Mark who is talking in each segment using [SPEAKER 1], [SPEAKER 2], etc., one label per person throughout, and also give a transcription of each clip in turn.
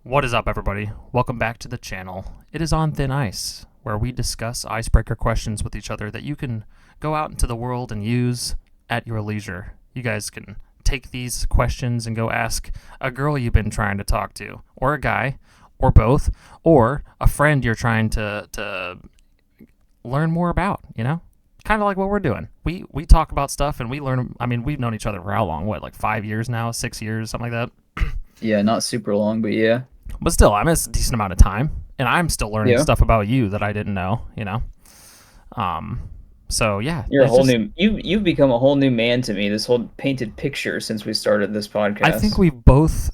[SPEAKER 1] What is up, everybody? Welcome back to the channel. It is On Thin Ice, where we discuss icebreaker questions with each other that you can go out into the world and use at your leisure. You guys can take these questions and go ask a girl you've been trying to talk to, or a guy, or both, or a friend you're trying to learn more about, you know? Kind of like what we're doing. We talk about stuff and we learn. I mean, we've known each other for how long? What, like 5 years now? 6 years? Something like that?
[SPEAKER 2] Yeah, not super long, but yeah.
[SPEAKER 1] But still, I miss a decent amount of time, and I'm still learning
[SPEAKER 2] Yeah.
[SPEAKER 1] stuff about you that I didn't know, you know? So yeah,
[SPEAKER 2] You're a
[SPEAKER 1] it's
[SPEAKER 2] whole
[SPEAKER 1] just,
[SPEAKER 2] new you've become a whole new man to me, this whole painted picture since we started this
[SPEAKER 1] I think
[SPEAKER 2] podcast.
[SPEAKER 1] we've both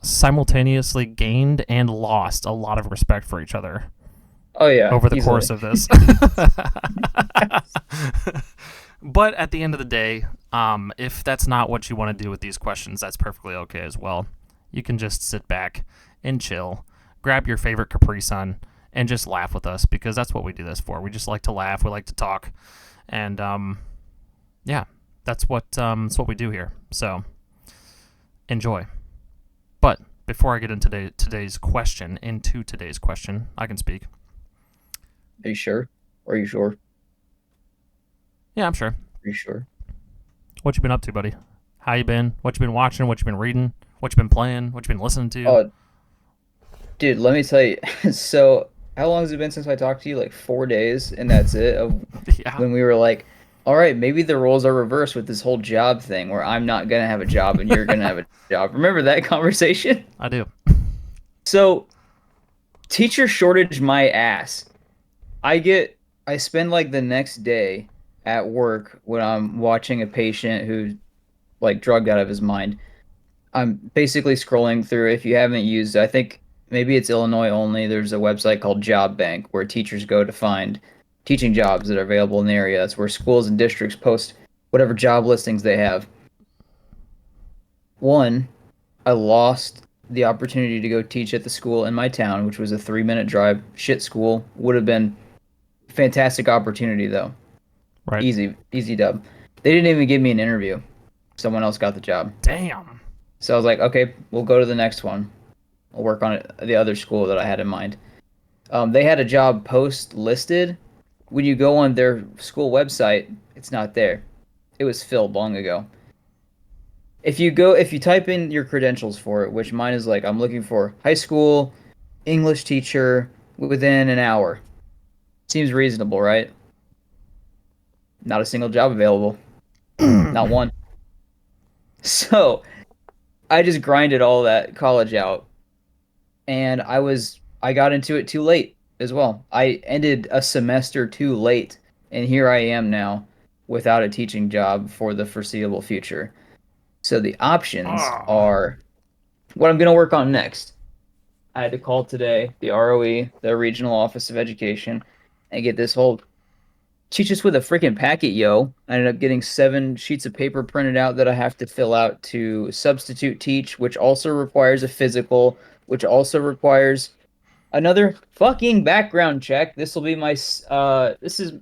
[SPEAKER 1] simultaneously gained and lost a lot of respect for each other
[SPEAKER 2] Oh yeah,
[SPEAKER 1] over the
[SPEAKER 2] easily.
[SPEAKER 1] course of this. But at the end of the day, if that's not what you want to do with these questions, that's perfectly okay as well. You can just sit back and chill, grab your favorite Capri Sun, and just laugh with us because that's what we do this for. We just like to laugh. We like to talk, and yeah, that's what we do here. So enjoy. But before I get into today's question, I can speak.
[SPEAKER 2] Are you sure? Are you sure?
[SPEAKER 1] Yeah, I'm sure.
[SPEAKER 2] Are you sure?
[SPEAKER 1] What you been up to, buddy? How you been? What you been watching? What you been reading? What you been playing? What you been listening to?
[SPEAKER 2] Oh, dude, let me tell you. So, how long has it been since I talked to you? Like 4 days, and that's it. Of
[SPEAKER 1] Yeah,
[SPEAKER 2] when we were like, all right, maybe the roles are reversed with this whole job thing, where I'm not gonna have a job and you're gonna have a job. Remember that conversation?
[SPEAKER 1] I do.
[SPEAKER 2] So, teacher shortage my ass. I spend like the next day at work when I'm watching a patient who's like drugged out of his mind. I'm basically scrolling through. If you haven't used, I think maybe it's Illinois only. There's a website called Job Bank where teachers go to find teaching jobs that are available in the area. That's where schools and districts post whatever job listings they have. One, I lost the opportunity to go teach at the school in my town, which was a 3-minute drive. Shit school. Would have been fantastic opportunity though.
[SPEAKER 1] Right.
[SPEAKER 2] Easy, easy dub. They didn't even give me an interview. Someone else got the job.
[SPEAKER 1] Damn.
[SPEAKER 2] So I was like, okay, we'll go to the next one. I'll work on it, the other school that I had in mind. They had a job post listed. When you go on their school website, it's not there. It was filled long ago. If you type in your credentials for it, which mine is like, I'm looking for high school English teacher within an hour. Seems reasonable, right? Not a single job available. Not one. So I just grinded all that college out, and I got into it too late as well. I ended a semester too late, and here I am now without a teaching job for the foreseeable future. So the options
[SPEAKER 1] Oh,
[SPEAKER 2] are what I'm going to work on next. I had to call today the ROE, the Regional Office of Education, and get this whole teach us with a freaking packet, yo. I ended up getting 7 sheets of paper printed out that I have to fill out to substitute teach, which also requires a physical, which also requires another fucking background check. This will be my this is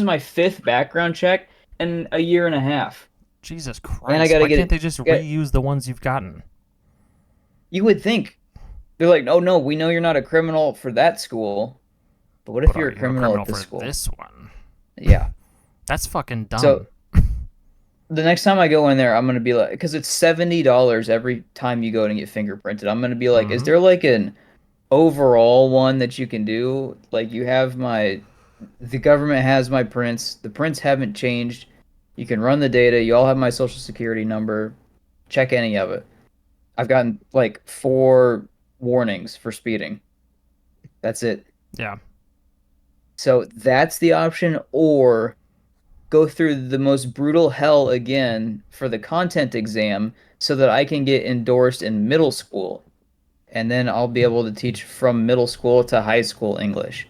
[SPEAKER 2] my 5th background check in a year and a half.
[SPEAKER 1] Jesus
[SPEAKER 2] And I
[SPEAKER 1] Christ.
[SPEAKER 2] gotta
[SPEAKER 1] Why
[SPEAKER 2] get
[SPEAKER 1] can't
[SPEAKER 2] it.
[SPEAKER 1] they just
[SPEAKER 2] Get,
[SPEAKER 1] reuse the ones you've gotten?
[SPEAKER 2] you would think they're like, oh no, we know you're not a criminal for that school, but what if
[SPEAKER 1] But
[SPEAKER 2] you're
[SPEAKER 1] are
[SPEAKER 2] a
[SPEAKER 1] you a
[SPEAKER 2] criminal
[SPEAKER 1] criminal
[SPEAKER 2] at this
[SPEAKER 1] for
[SPEAKER 2] school?
[SPEAKER 1] this one?
[SPEAKER 2] Yeah.
[SPEAKER 1] That's fucking
[SPEAKER 2] So
[SPEAKER 1] dumb.
[SPEAKER 2] the next time I go in there, I'm gonna be like, because it's $70 every time you go and get fingerprinted. I'm gonna be like, is
[SPEAKER 1] Mm-hmm.
[SPEAKER 2] there like an overall one that you can do? Like the government has my prints. The prints haven't changed. You can run the data. You all have my social security number. Check any of it. I've gotten like 4 warnings for speeding. That's it.
[SPEAKER 1] Yeah.
[SPEAKER 2] So that's the option, or go through the most brutal hell again for the content exam so that I can get endorsed in middle school. And then I'll be able to teach from middle school to high school English.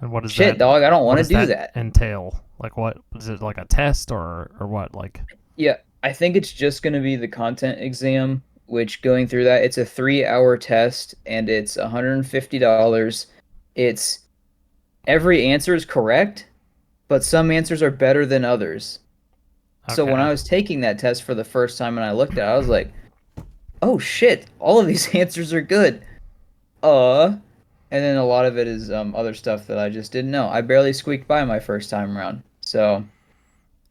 [SPEAKER 1] And what does
[SPEAKER 2] Shit, dog, I don't
[SPEAKER 1] what
[SPEAKER 2] want to
[SPEAKER 1] does
[SPEAKER 2] do
[SPEAKER 1] that
[SPEAKER 2] that.
[SPEAKER 1] entail? Like, what is it, like a test or what? Like,
[SPEAKER 2] Yeah, I think it's just going to be the content exam, which going through that, it's a 3-hour test and it's $150. It's every answer is correct, but some answers are better than others. So when
[SPEAKER 1] okay.
[SPEAKER 2] I was taking that test for the first time and I looked at it, I was like, oh shit, all of these answers are good. Uh, and then a lot of it is other stuff that I just didn't know. I barely squeaked by my first time around, so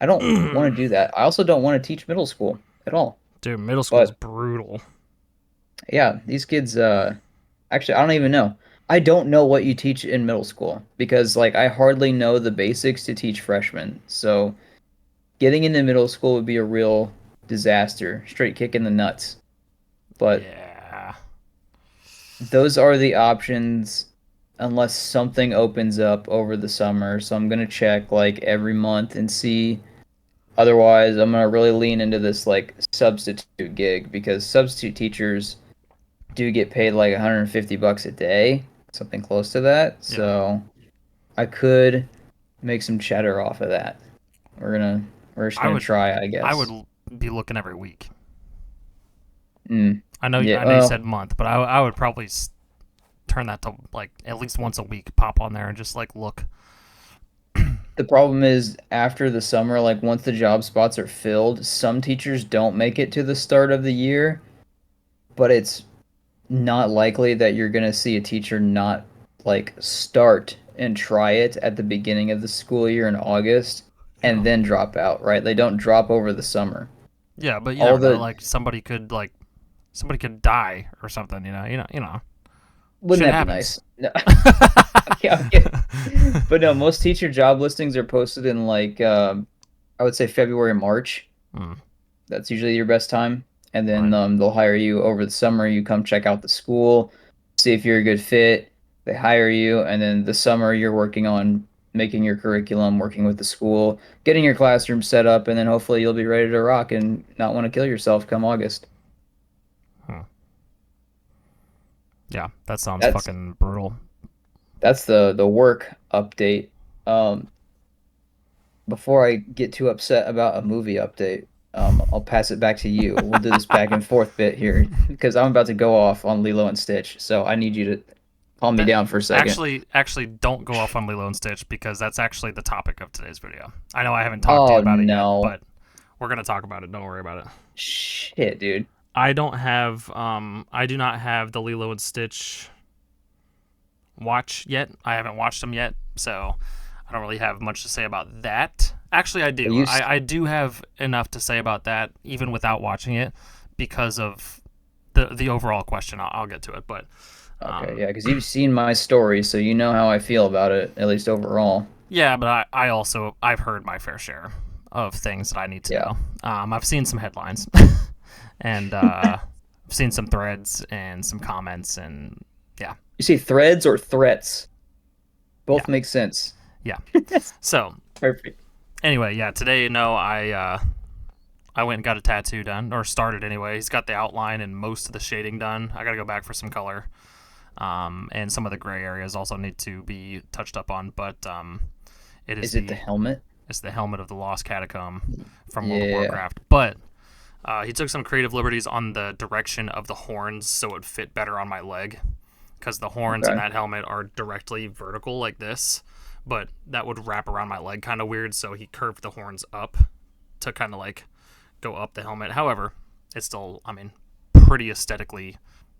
[SPEAKER 2] I don't want to do that. I also don't want to teach middle school at all.
[SPEAKER 1] Dude, middle school's
[SPEAKER 2] But
[SPEAKER 1] brutal.
[SPEAKER 2] yeah, these kids. Actually, I don't even know. I don't know what you teach in middle school because like I hardly know the basics to teach freshmen. So getting into middle school would be a real disaster, straight kick in the nuts. But
[SPEAKER 1] Yeah.
[SPEAKER 2] those are the options unless something opens up over the summer. So I'm gonna check like every month and see. Otherwise, I'm gonna really lean into this like substitute gig because substitute teachers do get paid like 150 bucks a day, something close to that.
[SPEAKER 1] Yeah.
[SPEAKER 2] So I could make some cheddar off of that. We're just
[SPEAKER 1] I
[SPEAKER 2] gonna
[SPEAKER 1] would
[SPEAKER 2] try, I
[SPEAKER 1] I would
[SPEAKER 2] guess.
[SPEAKER 1] be looking every week.
[SPEAKER 2] Mm, yeah.
[SPEAKER 1] I know you
[SPEAKER 2] Well,
[SPEAKER 1] said month, but I would probably turn that to like at least once a week. Pop on there and just like look.
[SPEAKER 2] the problem is after the summer, like once the job spots are filled, some teachers don't make it to the start of the year, but it's not likely that you're gonna see a teacher not like start and try it at the beginning of the school year in August
[SPEAKER 1] Yeah.
[SPEAKER 2] and then drop out, right? They don't drop over the summer.
[SPEAKER 1] Yeah, but you
[SPEAKER 2] All
[SPEAKER 1] never know.
[SPEAKER 2] the
[SPEAKER 1] Like somebody could die or something. You know.
[SPEAKER 2] Wouldn't
[SPEAKER 1] Shit
[SPEAKER 2] that be
[SPEAKER 1] happens.
[SPEAKER 2] nice? No. Okay, okay. But no, most teacher job listings are posted in like I would say February, March.
[SPEAKER 1] Hmm,
[SPEAKER 2] That's usually your best time. And then
[SPEAKER 1] right.
[SPEAKER 2] they'll hire you over the summer. You come check out the school, see if you're a good fit. They hire you, and then the summer you're working on making your curriculum, working with the school, getting your classroom set up, and then hopefully you'll be ready to rock and not want to kill yourself come August.
[SPEAKER 1] Hmm. Yeah, that sounds
[SPEAKER 2] That's
[SPEAKER 1] fucking brutal.
[SPEAKER 2] that's the work update. Um, Before I get too upset about a movie update, I'll pass it back to you. We'll do this back and forth bit here because I'm about to go off on Lilo and Stitch. So I need you to calm me
[SPEAKER 1] That
[SPEAKER 2] down for a second.
[SPEAKER 1] actually don't go off on Lilo and Stitch because that's actually the topic of today's video. I know I haven't talked to you
[SPEAKER 2] Oh
[SPEAKER 1] about it yet,
[SPEAKER 2] no.
[SPEAKER 1] but we're gonna talk about it. Don't worry about it.
[SPEAKER 2] Shit, dude.
[SPEAKER 1] I do not have the Lilo and Stitch watch yet. I haven't watched them yet, so I don't really have much to say about that. Actually, I
[SPEAKER 2] Are
[SPEAKER 1] do.
[SPEAKER 2] you
[SPEAKER 1] I do have enough to say about that, even without watching it, because of the overall question. I'll get to it, but
[SPEAKER 2] okay?
[SPEAKER 1] um,
[SPEAKER 2] Yeah, because you've seen my story, so you know how I feel about it, at least overall.
[SPEAKER 1] yeah, but I also I've heard my fair share of things that I need to
[SPEAKER 2] Yeah.
[SPEAKER 1] know. I've seen some headlines, and I've seen some threads and some comments, and yeah,
[SPEAKER 2] You say threads or threats?
[SPEAKER 1] yeah,
[SPEAKER 2] Both make sense.
[SPEAKER 1] yeah. So
[SPEAKER 2] Perfect.
[SPEAKER 1] anyway, yeah, today, no, I went and got a tattoo done, or started anyway. He's got the outline and most of the shading done. I got to go back for some color, and some of the gray areas also need to be touched up on. But it is
[SPEAKER 2] Is it the helmet?
[SPEAKER 1] it's the helmet of the Lost Catacomb from World of
[SPEAKER 2] Yeah.
[SPEAKER 1] Warcraft. But he took some creative liberties on the direction of the horns so it would fit better on my leg, because the horns in
[SPEAKER 2] Okay.
[SPEAKER 1] that helmet are directly vertical like this, but that would wrap around my leg kind of weird. So he curved the horns up to kind of like go up the helmet. However, it's still, I mean, pretty aesthetically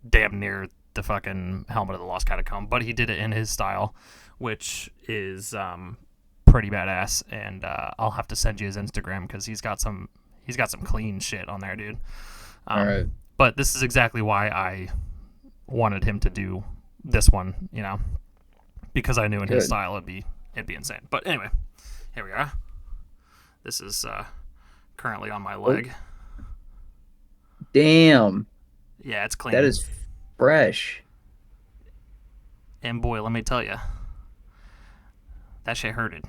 [SPEAKER 1] damn near the fucking helmet of the Lost Catacomb. But he did it in his style, which is pretty badass. And I'll have to send you his Instagram because he's got some clean shit on there, dude.
[SPEAKER 2] All right.
[SPEAKER 1] But this is exactly why I wanted him to do this one, because I knew in his
[SPEAKER 2] Good.
[SPEAKER 1] style it'd be insane. But anyway, here we are. This is currently on my
[SPEAKER 2] Oh,
[SPEAKER 1] leg.
[SPEAKER 2] damn.
[SPEAKER 1] Yeah, it's
[SPEAKER 2] That
[SPEAKER 1] clean.
[SPEAKER 2] is fresh.
[SPEAKER 1] And boy, let me tell you, that shit hurted.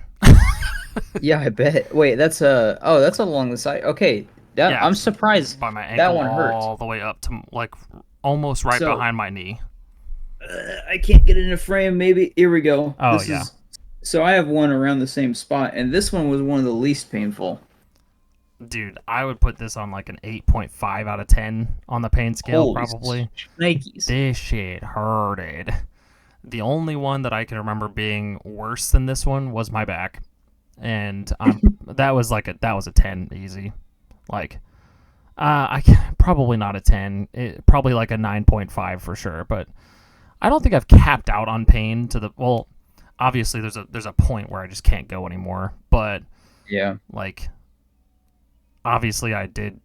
[SPEAKER 2] Yeah, I bet. Wait, that's along the side. Okay. That
[SPEAKER 1] Yeah,
[SPEAKER 2] I'm surprised
[SPEAKER 1] by my
[SPEAKER 2] that
[SPEAKER 1] ankle
[SPEAKER 2] one hurt.
[SPEAKER 1] all the way up to like almost right
[SPEAKER 2] So,
[SPEAKER 1] behind my knee.
[SPEAKER 2] I can't get it in a frame. Maybe here we go.
[SPEAKER 1] Oh
[SPEAKER 2] This
[SPEAKER 1] yeah,
[SPEAKER 2] is so I have one around the same spot, and this one was one of the least painful.
[SPEAKER 1] dude, I would put this on like an 8.5 out of 10 on the pain scale
[SPEAKER 2] Holy
[SPEAKER 1] probably.
[SPEAKER 2] Nikes.
[SPEAKER 1] This shit hurted. The only one that I can remember being worse than this one was my back, and that was a 10 easy. Like Probably not a 10. Probably like a 9.5 for sure. But I don't think I've capped out on pain to the well. Obviously, there's a point where I just can't go anymore. But
[SPEAKER 2] Yeah.
[SPEAKER 1] like, obviously, I did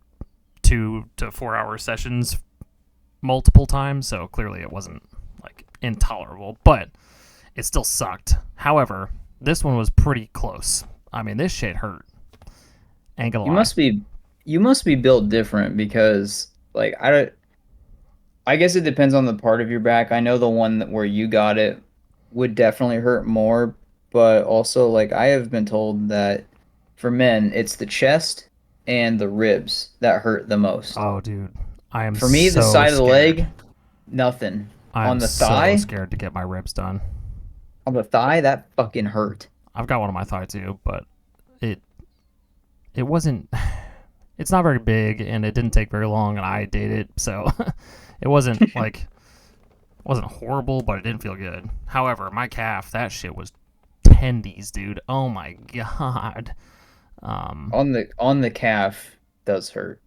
[SPEAKER 1] 2 to 4 hour sessions multiple times, so clearly it wasn't like intolerable. But it still sucked. However, this one was pretty close. I mean, this shit hurt. Ain't gonna
[SPEAKER 2] You
[SPEAKER 1] lie.
[SPEAKER 2] must be you must be built different because like I guess it depends on the part of your back. I know the one where you got it would definitely hurt more, but also like I have been told that for men it's the chest and the ribs that hurt the most.
[SPEAKER 1] Oh, dude, I am
[SPEAKER 2] For me, the
[SPEAKER 1] so
[SPEAKER 2] side of the
[SPEAKER 1] scared.
[SPEAKER 2] leg, nothing.
[SPEAKER 1] I'm
[SPEAKER 2] On the
[SPEAKER 1] so
[SPEAKER 2] thigh,
[SPEAKER 1] scared to get my ribs done.
[SPEAKER 2] that fucking hurt.
[SPEAKER 1] I've got one on my thigh too, but it it wasn't. It's not very big, and it didn't take very long, and I did it, so it wasn't horrible, but it didn't feel good. However, my calf, that shit was tendies, dude. Oh my god. Um,
[SPEAKER 2] On the calf does hurt.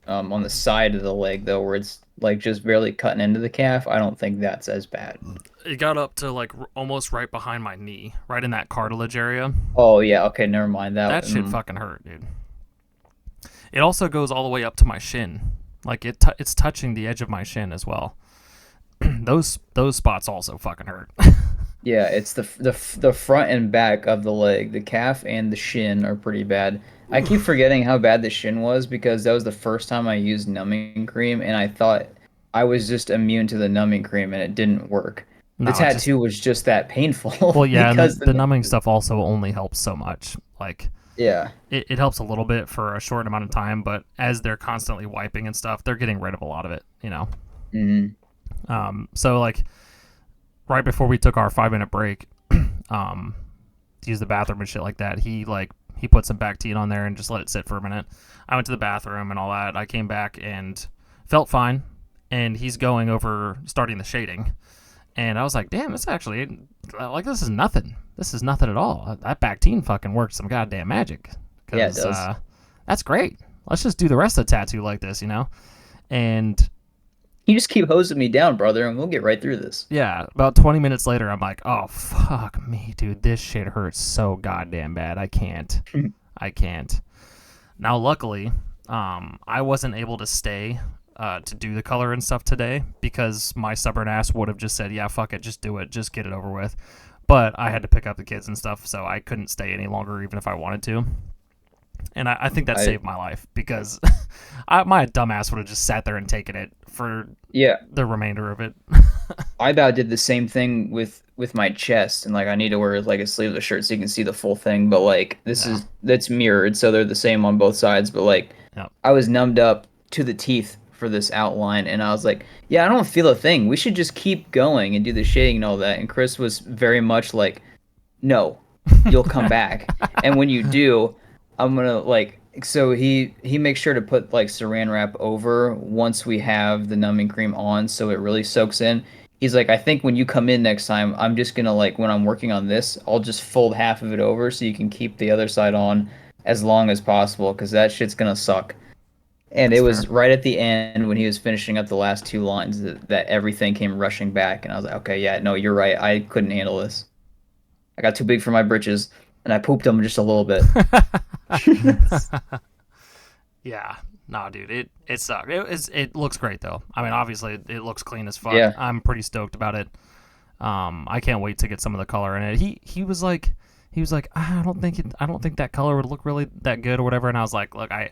[SPEAKER 2] On the side of the leg though, where it's like just barely cutting into the calf, I don't think that's as bad.
[SPEAKER 1] it got up to like almost right behind my knee, right in that cartilage area.
[SPEAKER 2] Oh yeah, okay, never mind that.
[SPEAKER 1] That shit fucking hurt, dude. It also goes all the way up to my shin. Like it's touching the edge of my shin as well. Those spots also fucking hurt.
[SPEAKER 2] Yeah, it's the front and back of the leg, the calf and the shin are pretty bad. I keep forgetting how bad the shin was because that was the first time I used numbing cream, and I thought I was just immune to the numbing cream, and it didn't work. The
[SPEAKER 1] No, it just
[SPEAKER 2] tattoo was just that painful
[SPEAKER 1] well, yeah, and
[SPEAKER 2] because
[SPEAKER 1] the numbing stuff also only helps so much. Like
[SPEAKER 2] yeah.
[SPEAKER 1] it helps a little bit for a short amount of time, but as they're constantly wiping and stuff, they're getting rid of a lot of it.
[SPEAKER 2] Hmm.
[SPEAKER 1] So like right before we took our 5 minute break, um, to use the bathroom and shit like that, he put some Bactine on there and just let it sit for a minute. I went to the bathroom and all that. I came back and felt fine, and he's going over starting the shading, and I was like, damn, this actually like this is nothing. This is nothing at all. That Bactine fucking worked some goddamn magic.
[SPEAKER 2] Yeah, it
[SPEAKER 1] Because
[SPEAKER 2] does.
[SPEAKER 1] that's great. Let's just do the rest of the tattoo like this. And
[SPEAKER 2] You just keep hosing me down, brother, and we'll get right through this.
[SPEAKER 1] yeah, about 20 minutes later, I'm like, oh, fuck me, dude. This shit hurts so goddamn bad. I can't. I can't. Now, luckily, I wasn't able to stay to do the color and stuff today because my stubborn ass would have just said, yeah, fuck it, just do it, just get it over with. But I had to pick up the kids and stuff, so I couldn't stay any longer even if I wanted to. And I think that
[SPEAKER 2] I
[SPEAKER 1] saved my life because my dumbass would have just sat there and taken it for
[SPEAKER 2] Yeah,
[SPEAKER 1] the remainder of it.
[SPEAKER 2] I about did the same thing with my chest, and like I need to wear like a sleeveless shirt so you can see the full thing. But like
[SPEAKER 1] Yeah.
[SPEAKER 2] that's mirrored, so they're the same on both sides. But like
[SPEAKER 1] Yep.
[SPEAKER 2] I was numbed up to the teeth for this outline, and I was like, yeah, I don't feel a thing. We should just keep going and do the shading and all that. And Chris was very much like, no, you'll come back, and when you do, I'm gonna like. So he makes sure to put like saran wrap over once we have the numbing cream on, so it really soaks in. He's like, I think when you come in next time, I'm just gonna like when I'm working on this, I'll just fold half of it over so you can keep the other side on as long as possible because that shit's gonna suck. And it
[SPEAKER 1] That's fair.
[SPEAKER 2] was right at the end when he was finishing up the last two lines that everything came rushing back, and I was like, okay, yeah, no, you're right. I couldn't handle this. I got too big for my britches, and I pooped them just a little bit.
[SPEAKER 1] Yeah. No, dude, it sucked. It looks great though. I mean, obviously it looks clean as fuck.
[SPEAKER 2] Yeah.
[SPEAKER 1] I'm pretty stoked about it. I can't wait to get some of the color in it. He was like, I don't think that color would look really that good or whatever. And I was like, look, I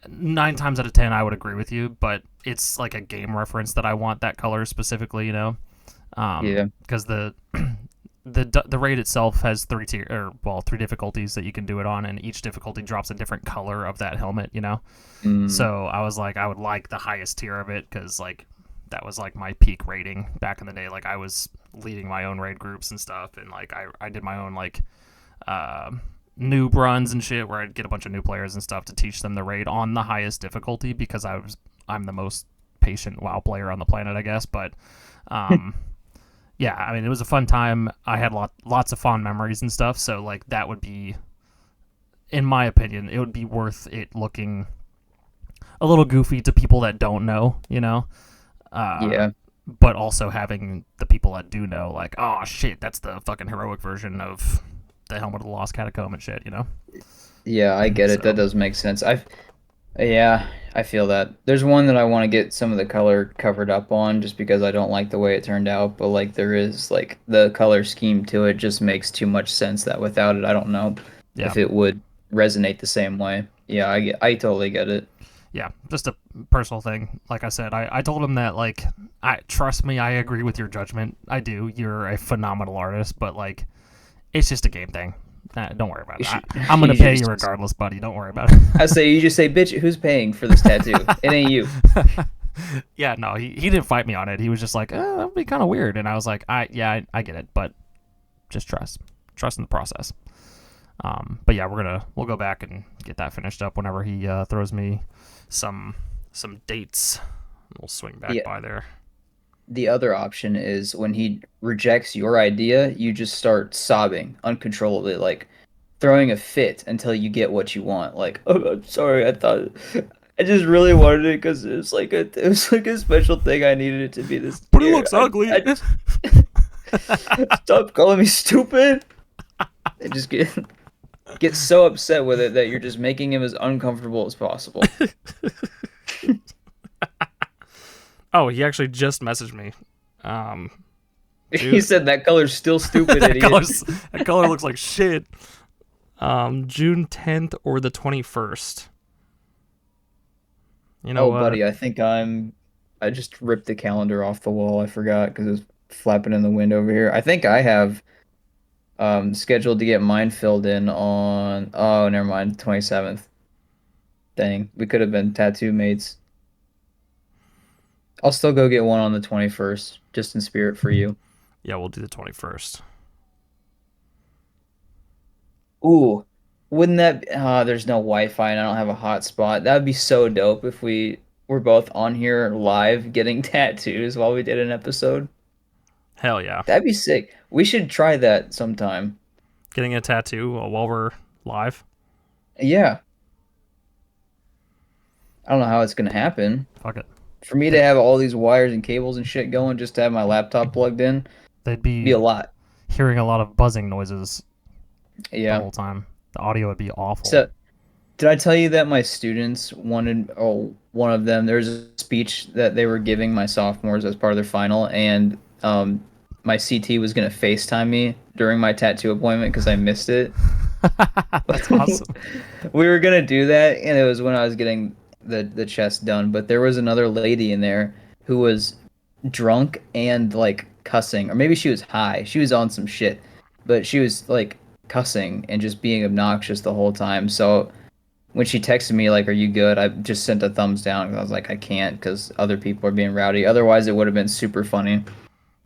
[SPEAKER 1] 9 times out of 10 I would agree with you, but it's like a game reference that I want that color specifically.
[SPEAKER 2] Yeah.
[SPEAKER 1] Because the raid itself has three difficulties that you can do it on, and each difficulty drops a different color of that helmet.
[SPEAKER 2] Mm,
[SPEAKER 1] So I was like, I would like the highest tier of it because like that was like my peak rating back in the day. Like I was leading my own raid groups and stuff, and like I did my own like uh, noob runs and shit where I'd get a bunch of new players and stuff to teach them the raid on the highest difficulty because I'm the most patient WoW player on the planet, I guess. But yeah, I mean, it was a fun time. I had lots of fond memories and stuff. So like that would be, in my opinion, it would be worth it looking a little goofy to people that don't know, you know.
[SPEAKER 2] Yeah.
[SPEAKER 1] But also having the people that do know, like, oh shit, that's the fucking heroic version of the Helmet of the Lost Catacomb and shit, you know.
[SPEAKER 2] Yeah, I get it. That
[SPEAKER 1] So
[SPEAKER 2] does make sense. Yeah, I feel that. There's one that I want to get some of the color covered up on just because I don't like the way it turned out, but like there is like the color scheme to it just makes too much sense that without it, I don't know
[SPEAKER 1] yeah,
[SPEAKER 2] if it would resonate the same way. Yeah, I totally get it.
[SPEAKER 1] yeah, just a personal thing. Like I said, I told him that, like, I trust me, I agree with your judgment. I do. You're a phenomenal artist, but like, it's just a game thing. Don't worry about
[SPEAKER 2] You
[SPEAKER 1] it.
[SPEAKER 2] should,
[SPEAKER 1] I'm gonna
[SPEAKER 2] you
[SPEAKER 1] pay
[SPEAKER 2] should
[SPEAKER 1] you
[SPEAKER 2] just,
[SPEAKER 1] regardless, buddy. Don't worry about it.
[SPEAKER 2] I say you just say, bitch, who's paying for this tattoo? It ain't you.
[SPEAKER 1] Yeah, no, he didn't fight me on it. He was just like, that would be kind of weird, and I was like, I get it, but just trust in the process. But yeah, we'll go back and get that finished up whenever he throws me some dates. We'll swing back
[SPEAKER 2] Yeah.
[SPEAKER 1] by there.
[SPEAKER 2] The other option is when he rejects your idea, you just start sobbing uncontrollably, like throwing a fit until you get what you want. Like, oh, I'm sorry, I just really wanted it because it was like a special thing. I needed it to be this
[SPEAKER 1] But he
[SPEAKER 2] year.
[SPEAKER 1] looks ugly.
[SPEAKER 2] Stop calling me stupid. And just get so upset with it that you're just making him as uncomfortable as possible.
[SPEAKER 1] Oh, he actually just messaged me.
[SPEAKER 2] He said that color's still stupid,
[SPEAKER 1] that,
[SPEAKER 2] idiot.
[SPEAKER 1] that color looks like shit. June 10th or the 21st. You know
[SPEAKER 2] Oh,
[SPEAKER 1] what?
[SPEAKER 2] buddy, I just ripped the calendar off the wall. I forgot because it was flapping in the wind over here. I think I have scheduled to get mine filled in on, oh, never mind, 27th. Dang, we could have been tattoo mates. I'll still go get one on the 21st, just in spirit for you.
[SPEAKER 1] Yeah, we'll do the 21st.
[SPEAKER 2] Ooh, wouldn't that there's no Wi-Fi and I don't have a hotspot. That would be so dope if we were both on here live getting tattoos while we did an episode.
[SPEAKER 1] Hell yeah.
[SPEAKER 2] That'd be sick. We should try that sometime.
[SPEAKER 1] Getting a tattoo while we're live.
[SPEAKER 2] Yeah. I don't know how it's gonna happen.
[SPEAKER 1] Fuck it.
[SPEAKER 2] For me to have all these wires and cables and shit going just to have my laptop plugged in,
[SPEAKER 1] They'd
[SPEAKER 2] be
[SPEAKER 1] be
[SPEAKER 2] a lot.
[SPEAKER 1] hearing a lot of buzzing noises the
[SPEAKER 2] Yeah.
[SPEAKER 1] whole time. The audio would be awful.
[SPEAKER 2] So, did I tell you that my students wanted, oh, one of them, there's a speech that they were giving my sophomores as part of their final, and my CT was going to FaceTime me during my tattoo appointment because I missed it.
[SPEAKER 1] That's awesome.
[SPEAKER 2] We were going to do that, and it was when I was getting the chest done, but there was another lady in there who was drunk and like cussing, or maybe she was high. She was on some shit, but she was like cussing and just being obnoxious the whole time. So when she texted me like, "Are you good?" I just sent a thumbs down because I was like, I can't because other people are being rowdy. Otherwise, it would have been super funny.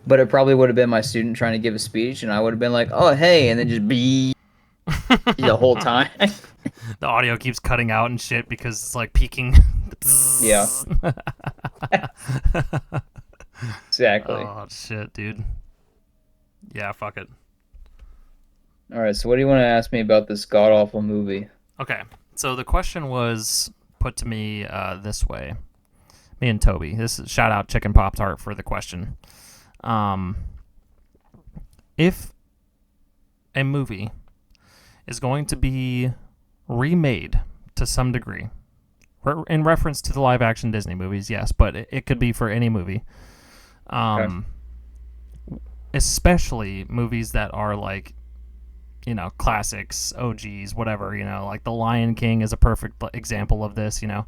[SPEAKER 2] But it probably would have been my student trying to give a speech, and I would have been like, "Oh, hey," and then just be the whole time.
[SPEAKER 1] The audio keeps cutting out and shit because it's like peaking.
[SPEAKER 2] Yeah. Exactly.
[SPEAKER 1] Oh shit, dude. Yeah, fuck it.
[SPEAKER 2] All right. So, what do you want to ask me about this god awful movie?
[SPEAKER 1] Okay, so the question was put to me this way. Me and Toby. This is shout out Chicken Pop Tart for the question. If a movie is going to be remade to some degree, in reference to the live action Disney movies, yes, but it could be for any movie.
[SPEAKER 2] Okay.
[SPEAKER 1] Especially movies that are like, you know, classics, OGs, whatever, you know, like The Lion King is a perfect example of this, you know.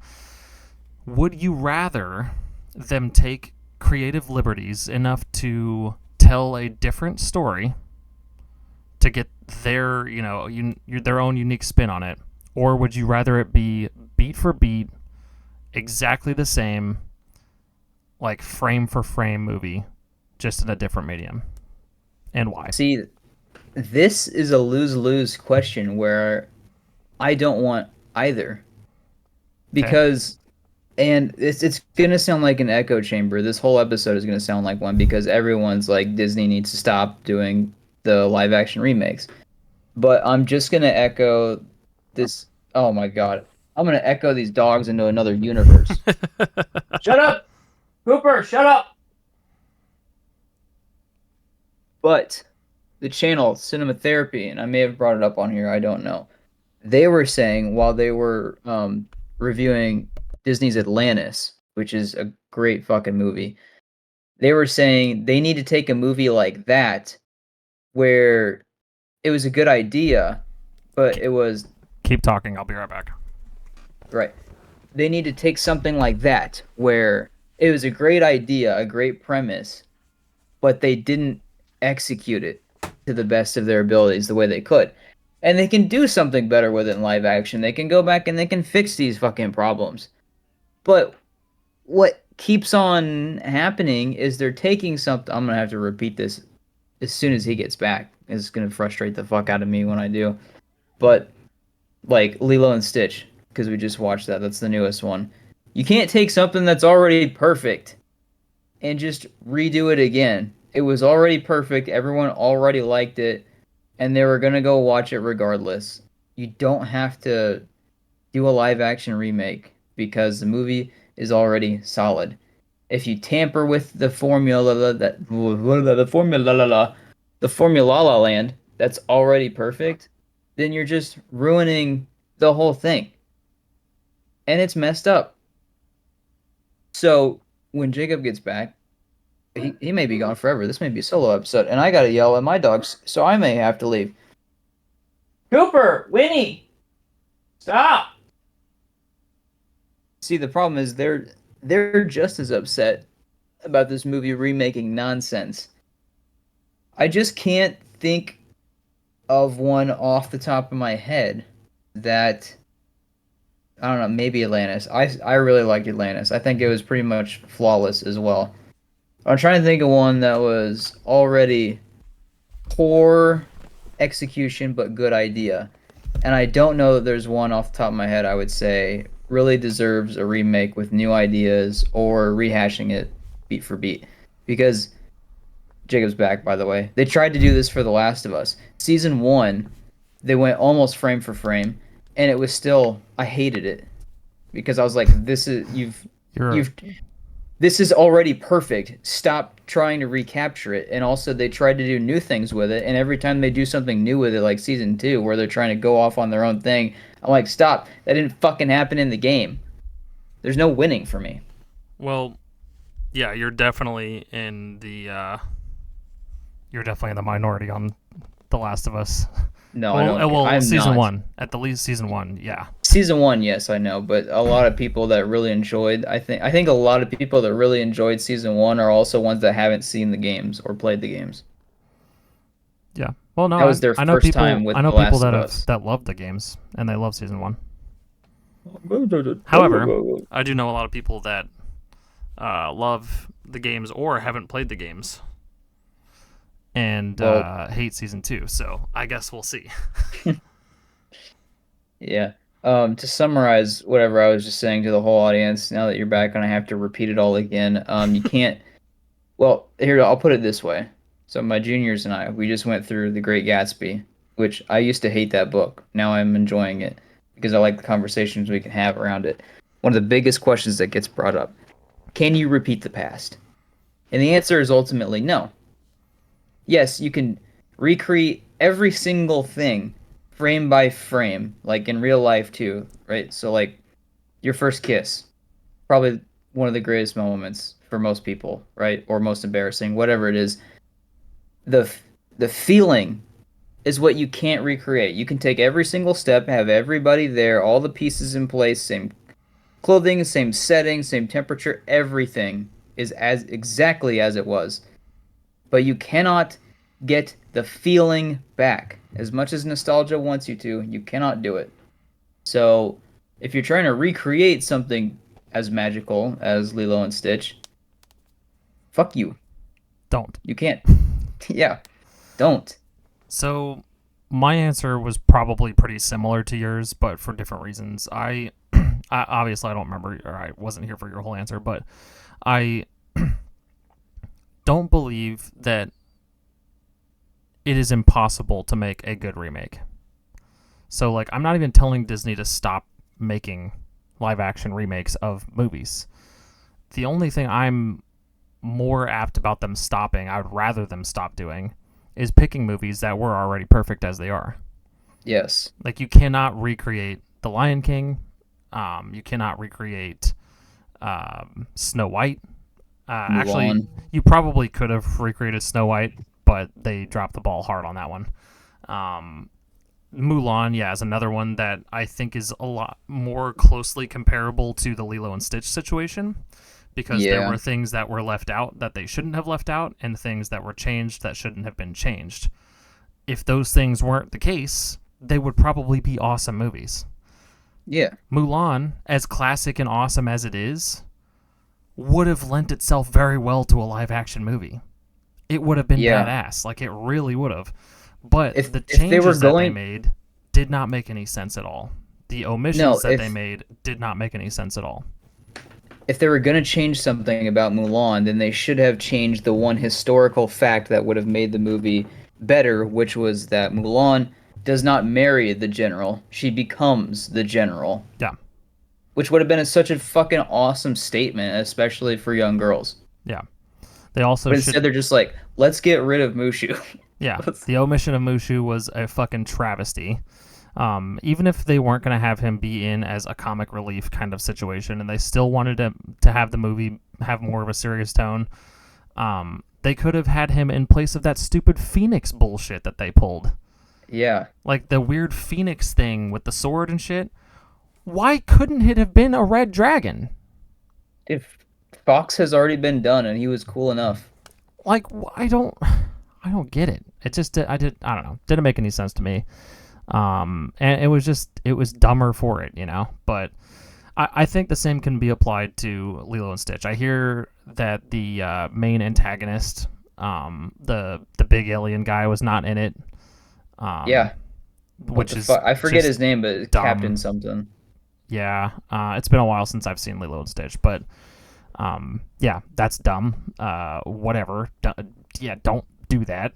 [SPEAKER 1] Would you rather them take creative liberties enough to tell a different story to get their, you know, their own unique spin on it, or would you rather it be beat for beat, exactly the same, like frame for frame movie, just in a different medium, and why?
[SPEAKER 2] See, this is a lose-lose question where I don't want either. Because and it's gonna sound like an echo chamber. This whole episode is gonna sound like one because everyone's like Disney needs to stop doing the live action remakes. But I'm just gonna echo this. Oh my god, I'm gonna echo these dogs into another universe. Shut up, Cooper! Shut up! But the channel Cinema Therapy, and I may have brought it up on here, I don't know. They were saying while they were reviewing Disney's Atlantis, which is a great fucking movie, they were saying they need to take a movie like that where it was a good idea, but it was...
[SPEAKER 1] Keep talking. I'll be right back.
[SPEAKER 2] Right. They need to take something like that where it was a great idea, a great premise, but they didn't execute it to the best of their abilities the way they could. And they can do something better with it in live action. They can go back and they can fix these fucking problems. But what keeps on happening is they're taking something... I'm going to have to repeat this as soon as he gets back. It's going to frustrate the fuck out of me when I do. But, like, Lilo and Stitch, because we just watched that. That's the newest one. You can't take something that's already perfect and just redo it again. It was already perfect. Everyone already liked it. And they were going to go watch it regardless. You don't have to do a live-action remake because the movie is already solid. If you tamper with the formula land that's already perfect, then you're just ruining the whole thing. And it's messed up. So when Jacob gets back, he may be gone forever. This may be a solo episode, and I gotta yell at my dogs, so I may have to leave. Cooper! Winnie! Stop! See, the problem is they're just as upset about this movie remaking nonsense. I just can't think of one off the top of my head that... I don't know, maybe Atlantis. I really liked Atlantis. I think it was pretty much flawless as well. I'm trying to think of one that was already poor execution but good idea. And I don't know that there's one off the top of my head I would say really deserves a remake with new ideas or rehashing it beat for beat. Because Jacob's back, by the way. They tried to do this for The Last of Us. Season 1, they went almost frame for frame, and it was still... I hated it. Because I was like, this is... This is already perfect. Stop trying to recapture it. And also, they tried to do new things with it. And every time they do something new with it, like Season 2, where they're trying to go off on their own thing, I'm like, stop. That didn't fucking happen in the game. There's no winning for me.
[SPEAKER 1] Well, yeah, you're definitely in the minority on The Last of Us.
[SPEAKER 2] No, I don't.
[SPEAKER 1] Well, Season 1. At the least Season 1, yeah.
[SPEAKER 2] Season 1, yes, I know, but a lot of people that really enjoyed, I think a lot of people that really enjoyed Season 1 are also ones that haven't seen the games or played the games.
[SPEAKER 1] Yeah. Well, no,
[SPEAKER 2] that was their first time with The Last of Us.
[SPEAKER 1] that love the games, and they love Season 1. However, I do know a lot of people that love the games or haven't played the games and hate Season 2, so I guess we'll see.
[SPEAKER 2] Yeah. To summarize whatever I was just saying to the whole audience, now that you're back and I have to repeat it all again, you can't... Well, here, I'll put it this way. So my juniors and I, we just went through The Great Gatsby, which I used to hate that book. Now I'm enjoying it because I like the conversations we can have around it. One of the biggest questions that gets brought up, can you repeat the past? And the answer is ultimately no. Yes, you can recreate every single thing frame by frame, like in real life too, right? So like your first kiss, probably one of the greatest moments for most people, right? Or most embarrassing, whatever it is. The feeling is what you can't recreate. You can take every single step, have everybody there, all the pieces in place, same clothing, same setting, same temperature, everything is as exactly as it was. But you cannot get the feeling back. As much as nostalgia wants you to, you cannot do it. So, if you're trying to recreate something as magical as Lilo and Stitch, fuck you.
[SPEAKER 1] Don't.
[SPEAKER 2] You can't. Yeah, don't.
[SPEAKER 1] So, my answer was probably pretty similar to yours, but for different reasons. I obviously I don't remember, or I wasn't here for your whole answer, but I don't believe that it is impossible to make a good remake. So, like, I'm not even telling Disney to stop making live action remakes of movies. The only thing I'm more apt about them stopping, I would rather them stop doing, is picking movies that were already perfect as they are.
[SPEAKER 2] Yes.
[SPEAKER 1] Like, you cannot recreate The Lion King. You cannot recreate Snow White. Actually,
[SPEAKER 2] Mulan.
[SPEAKER 1] you probably could have recreated Snow White, but they dropped the ball hard on that one. Mulan, yeah, is another one that I think is a lot more closely comparable to the Lilo and Stitch situation, because there
[SPEAKER 2] Yeah.
[SPEAKER 1] were things that were left out that they shouldn't have left out, and things that were changed that shouldn't have been changed. If those things weren't the case, they would probably be awesome movies.
[SPEAKER 2] Yeah.
[SPEAKER 1] Mulan, as classic and awesome as it is, would have lent itself very well to a live action movie. It would have been
[SPEAKER 2] Yeah.
[SPEAKER 1] badass. Like, it really would have. But
[SPEAKER 2] If
[SPEAKER 1] the
[SPEAKER 2] they were
[SPEAKER 1] changes that they
[SPEAKER 2] going
[SPEAKER 1] made did not make any sense at all. The
[SPEAKER 2] no,
[SPEAKER 1] omissions that they made did not make any sense at all.
[SPEAKER 2] if they were going to change something about Mulan, then they should have changed the one historical fact that would have made the movie better, which was that Mulan does not marry the general. She becomes the general,
[SPEAKER 1] Yeah.
[SPEAKER 2] which would have been such a fucking awesome statement, especially for young girls.
[SPEAKER 1] Yeah. They also
[SPEAKER 2] But instead,
[SPEAKER 1] should.
[SPEAKER 2] they're just like, let's get rid of Mushu.
[SPEAKER 1] Yeah. The omission of Mushu was a fucking travesty. Even if they weren't going to have him be in as a comic relief kind of situation, and they still wanted to have the movie have more of a serious tone, they could have had him in place of that stupid Phoenix bullshit that they pulled.
[SPEAKER 2] Yeah.
[SPEAKER 1] Like the weird Phoenix thing with the sword and shit. Why couldn't it have been a red dragon?
[SPEAKER 2] If Fox has already been done and he was cool enough.
[SPEAKER 1] Like, I don't get it. It just, I don't know. Didn't make any sense to me. And it was dumber for it, you know. But I think the same can be applied to Lilo and Stitch. I hear that the main antagonist, the big alien guy, was not in it.
[SPEAKER 2] Yeah.
[SPEAKER 1] Which is
[SPEAKER 2] I forget
[SPEAKER 1] just
[SPEAKER 2] his name, but it's
[SPEAKER 1] dumb.
[SPEAKER 2] Captain something.
[SPEAKER 1] Yeah, it's been a while since I've seen Lilo and Stitch, but yeah, that's dumb. Whatever. Don't do that.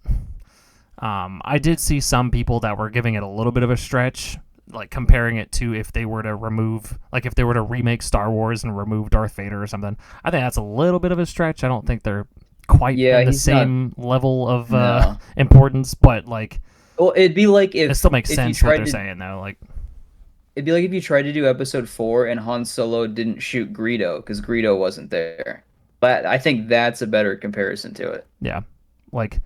[SPEAKER 1] I did see some people that were giving it a little bit of a stretch, like comparing it to if they were to remake Star Wars and remove Darth Vader or something. I think that's a little bit of a stretch. I don't think they're quite in the same level of importance, but like,
[SPEAKER 2] well, it'd be like if
[SPEAKER 1] it still makes
[SPEAKER 2] if
[SPEAKER 1] sense
[SPEAKER 2] you
[SPEAKER 1] what
[SPEAKER 2] tried
[SPEAKER 1] they're
[SPEAKER 2] to,
[SPEAKER 1] saying though. Like,
[SPEAKER 2] it'd be like if you tried to do Episode 4 and Han Solo didn't shoot Greedo because Greedo wasn't there. But I think that's a better comparison to it.
[SPEAKER 1] yeah, like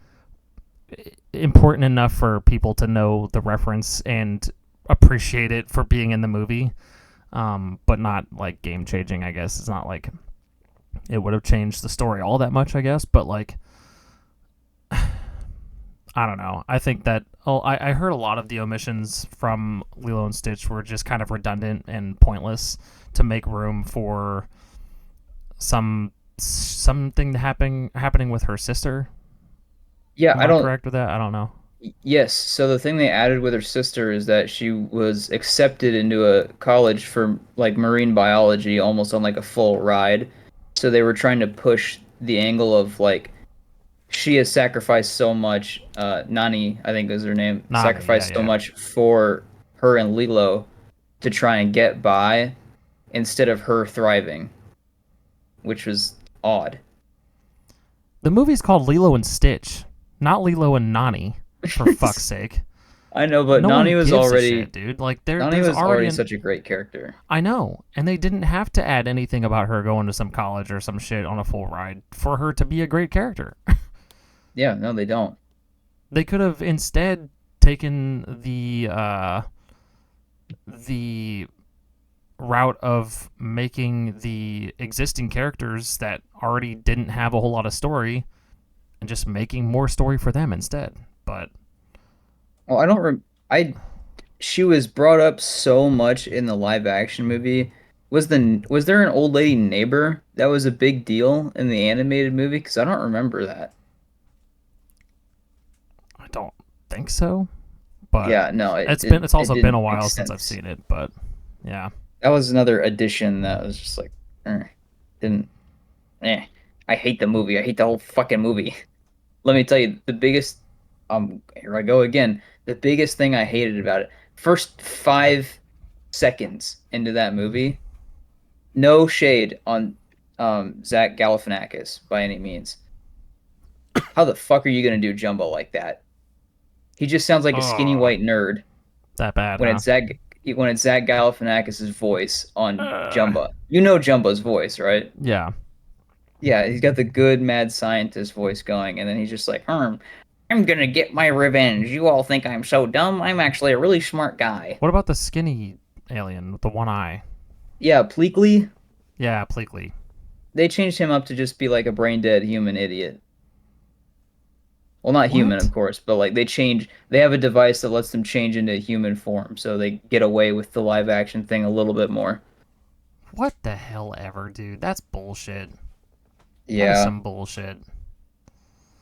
[SPEAKER 1] important enough for people to know the reference and appreciate it for being in the movie, but not like game changing. I guess it's not like it would have changed the story all that much, I guess, but like, I don't know. I think that I heard a lot of the omissions from Lilo and Stitch were just kind of redundant and pointless to make room for something happening with her sister.
[SPEAKER 2] Yeah,
[SPEAKER 1] Am
[SPEAKER 2] I
[SPEAKER 1] I
[SPEAKER 2] don't.
[SPEAKER 1] correct with that? I don't know.
[SPEAKER 2] Yes, so the thing they added with her sister is that she was accepted into a college for like marine biology almost on like a full ride. So they were trying to push the angle of like she has sacrificed so much, Nani, I think is her name,
[SPEAKER 1] Nani, yeah,
[SPEAKER 2] sacrificed so
[SPEAKER 1] yeah.
[SPEAKER 2] much for her and Lilo to try and get by instead of her thriving, which was odd.
[SPEAKER 1] The movie's called Lilo and Stitch, not Lilo and Nani. For fuck's sake.
[SPEAKER 2] I know, but
[SPEAKER 1] No
[SPEAKER 2] Nani
[SPEAKER 1] one
[SPEAKER 2] was
[SPEAKER 1] gives
[SPEAKER 2] already
[SPEAKER 1] a shit, dude. Like
[SPEAKER 2] Nani
[SPEAKER 1] there's
[SPEAKER 2] was already
[SPEAKER 1] an,
[SPEAKER 2] such a great character.
[SPEAKER 1] I know, and they didn't have to add anything about her going to some college or some shit on a full ride for her to be a great character.
[SPEAKER 2] Yeah, no, they don't.
[SPEAKER 1] They could have instead taken the route of making the existing characters that already didn't have a whole lot of story and just making more story for them instead. But
[SPEAKER 2] Well, I don't I she was brought up so much in the live action movie. Was there an old lady neighbor that was a big deal in the animated movie? Because I don't remember that.
[SPEAKER 1] I don't think so. But
[SPEAKER 2] Yeah, no,
[SPEAKER 1] it's
[SPEAKER 2] it
[SPEAKER 1] also been
[SPEAKER 2] didn't
[SPEAKER 1] a
[SPEAKER 2] make
[SPEAKER 1] while since I've
[SPEAKER 2] sense.
[SPEAKER 1] seen it, but yeah.
[SPEAKER 2] That was another addition that was just like, didn't. I hate the movie. I hate the whole fucking movie. Let me tell you, the biggest. Here I go again. The biggest thing I hated about it. First five seconds into that movie. No shade on Zach Galifianakis by any means. How the fuck are you gonna do Jumbo like that? He just sounds like a skinny
[SPEAKER 1] Oh,
[SPEAKER 2] white nerd
[SPEAKER 1] that bad,
[SPEAKER 2] when
[SPEAKER 1] huh?
[SPEAKER 2] it's Zach Galifianakis' voice on Jumbo. You know Jumbo's voice, right?
[SPEAKER 1] Yeah.
[SPEAKER 2] Yeah, he's got the good mad scientist voice going, and then he's just like, I'm gonna get my revenge. You all think I'm so dumb. I'm actually a really smart guy.
[SPEAKER 1] What about the skinny alien with the one eye?
[SPEAKER 2] Yeah, Pleakley,
[SPEAKER 1] Yeah, Pleakley.
[SPEAKER 2] they changed him up to just be like a brain dead human idiot. Well, not human,
[SPEAKER 1] What?
[SPEAKER 2] of course, but like they have a device that lets them change into human form, so they get away with the live action thing a little bit more.
[SPEAKER 1] What the hell ever, dude? That's bullshit. That is
[SPEAKER 2] Yeah,
[SPEAKER 1] some bullshit.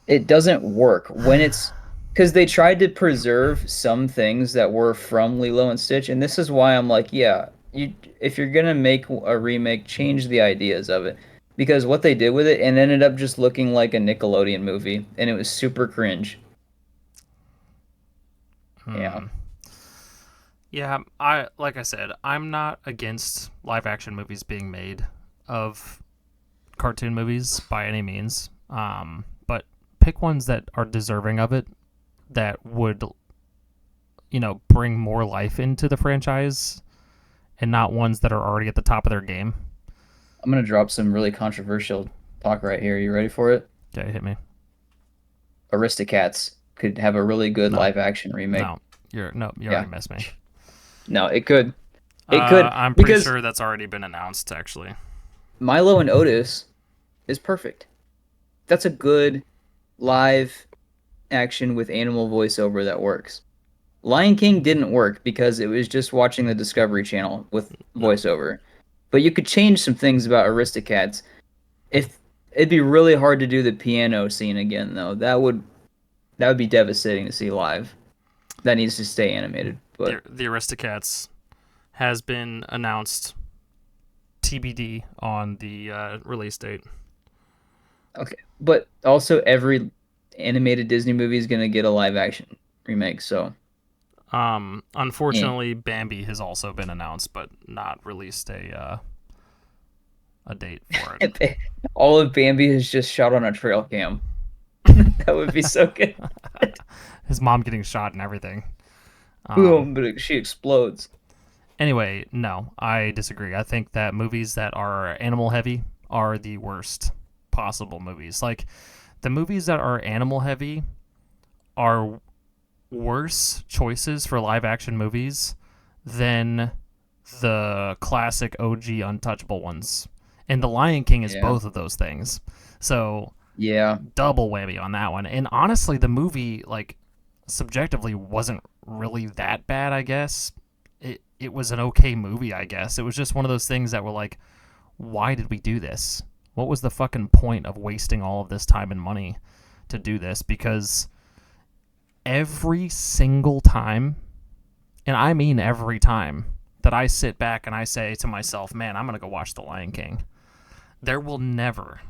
[SPEAKER 2] it doesn't work when it's because they tried to preserve some things that were from Lilo and Stitch, and this is why I'm like, yeah, if you're gonna make a remake, change the ideas of it. Because what they did with it, and ended up just looking like a Nickelodeon movie, and it was super cringe. Yeah.
[SPEAKER 1] Hmm. Yeah, I like I said, I'm not against live action movies being made of cartoon movies by any means. But pick ones that are deserving of it, that would, bring more life into the franchise, and not ones that are already at the top of their game.
[SPEAKER 2] I'm gonna drop some really controversial talk right here. You ready for it?
[SPEAKER 1] Okay, hit me.
[SPEAKER 2] Aristocats could have a really good
[SPEAKER 1] No,
[SPEAKER 2] live action remake.
[SPEAKER 1] no, you
[SPEAKER 2] Yeah.
[SPEAKER 1] already missed me.
[SPEAKER 2] No, it could. It could
[SPEAKER 1] I'm pretty
[SPEAKER 2] because
[SPEAKER 1] sure that's already been announced, actually.
[SPEAKER 2] Milo and Otis is perfect. That's a good live action with animal voiceover that works. Lion King didn't work because it was just watching the Discovery Channel with
[SPEAKER 1] No,
[SPEAKER 2] voiceover. But you could change some things about Aristocats. If it'd be really hard to do the piano scene again though. That would be devastating to see live. That needs to stay animated. But
[SPEAKER 1] the Aristocats has been announced TBD on the release date.
[SPEAKER 2] okay. But also every animated Disney movie is gonna get a live action remake, so yeah.
[SPEAKER 1] Unfortunately, Bambi has also been announced, but not released a date for it.
[SPEAKER 2] All of Bambi is just shot on a trail cam. That would be so good.
[SPEAKER 1] His mom getting shot and everything.
[SPEAKER 2] Boom, but she explodes.
[SPEAKER 1] Anyway, no, I disagree. I think that movies that are animal heavy are the worst possible movies. Like, the movies that are animal heavy are worse choices for live action movies than the classic OG untouchable ones. And The Lion King is
[SPEAKER 2] Yeah.
[SPEAKER 1] both of those things. So,
[SPEAKER 2] Yeah.
[SPEAKER 1] double whammy on that one. And honestly, the movie, like, subjectively wasn't really that bad, I guess. It was an okay movie, I guess. It was just one of those things that were like, why did we do this? What was the fucking point of wasting all of this time and money to do this? Because every single time, and I mean every time, that I sit back and I say to myself, man, I'm going to go watch The Lion King, there will never,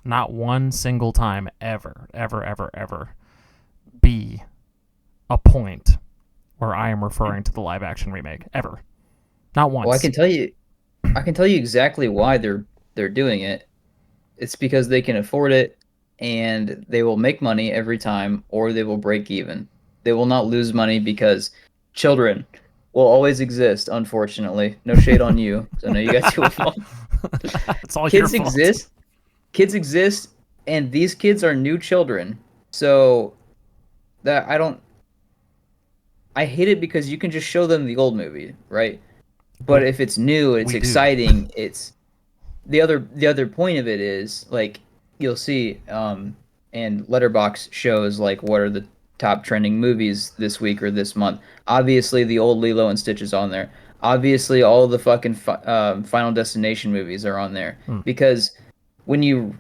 [SPEAKER 1] not one single time ever, ever, ever, ever be a point where I am referring to the live action remake. Ever. Not
[SPEAKER 2] Well, I
[SPEAKER 1] once.
[SPEAKER 2] can tell you exactly why they're doing it. It's because they can afford it and they will make money every time or they will break even. They will not lose money because children will always exist, unfortunately. No shade on you, 'cause I know you got two of them.
[SPEAKER 1] It's all your
[SPEAKER 2] Kids
[SPEAKER 1] fault.
[SPEAKER 2] exist. Kids exist, and these kids are new children. So that I hate it because you can just show them the old movie, right? But
[SPEAKER 1] Well,
[SPEAKER 2] if it's new, it's
[SPEAKER 1] we do.
[SPEAKER 2] exciting. It's the other point of it is like you'll see and Letterbox shows like what are the top trending movies this week or this month. Obviously, the old Lilo and Stitch is on there. Obviously, all the fucking Final Destination movies are on there
[SPEAKER 1] Hmm.
[SPEAKER 2] because when you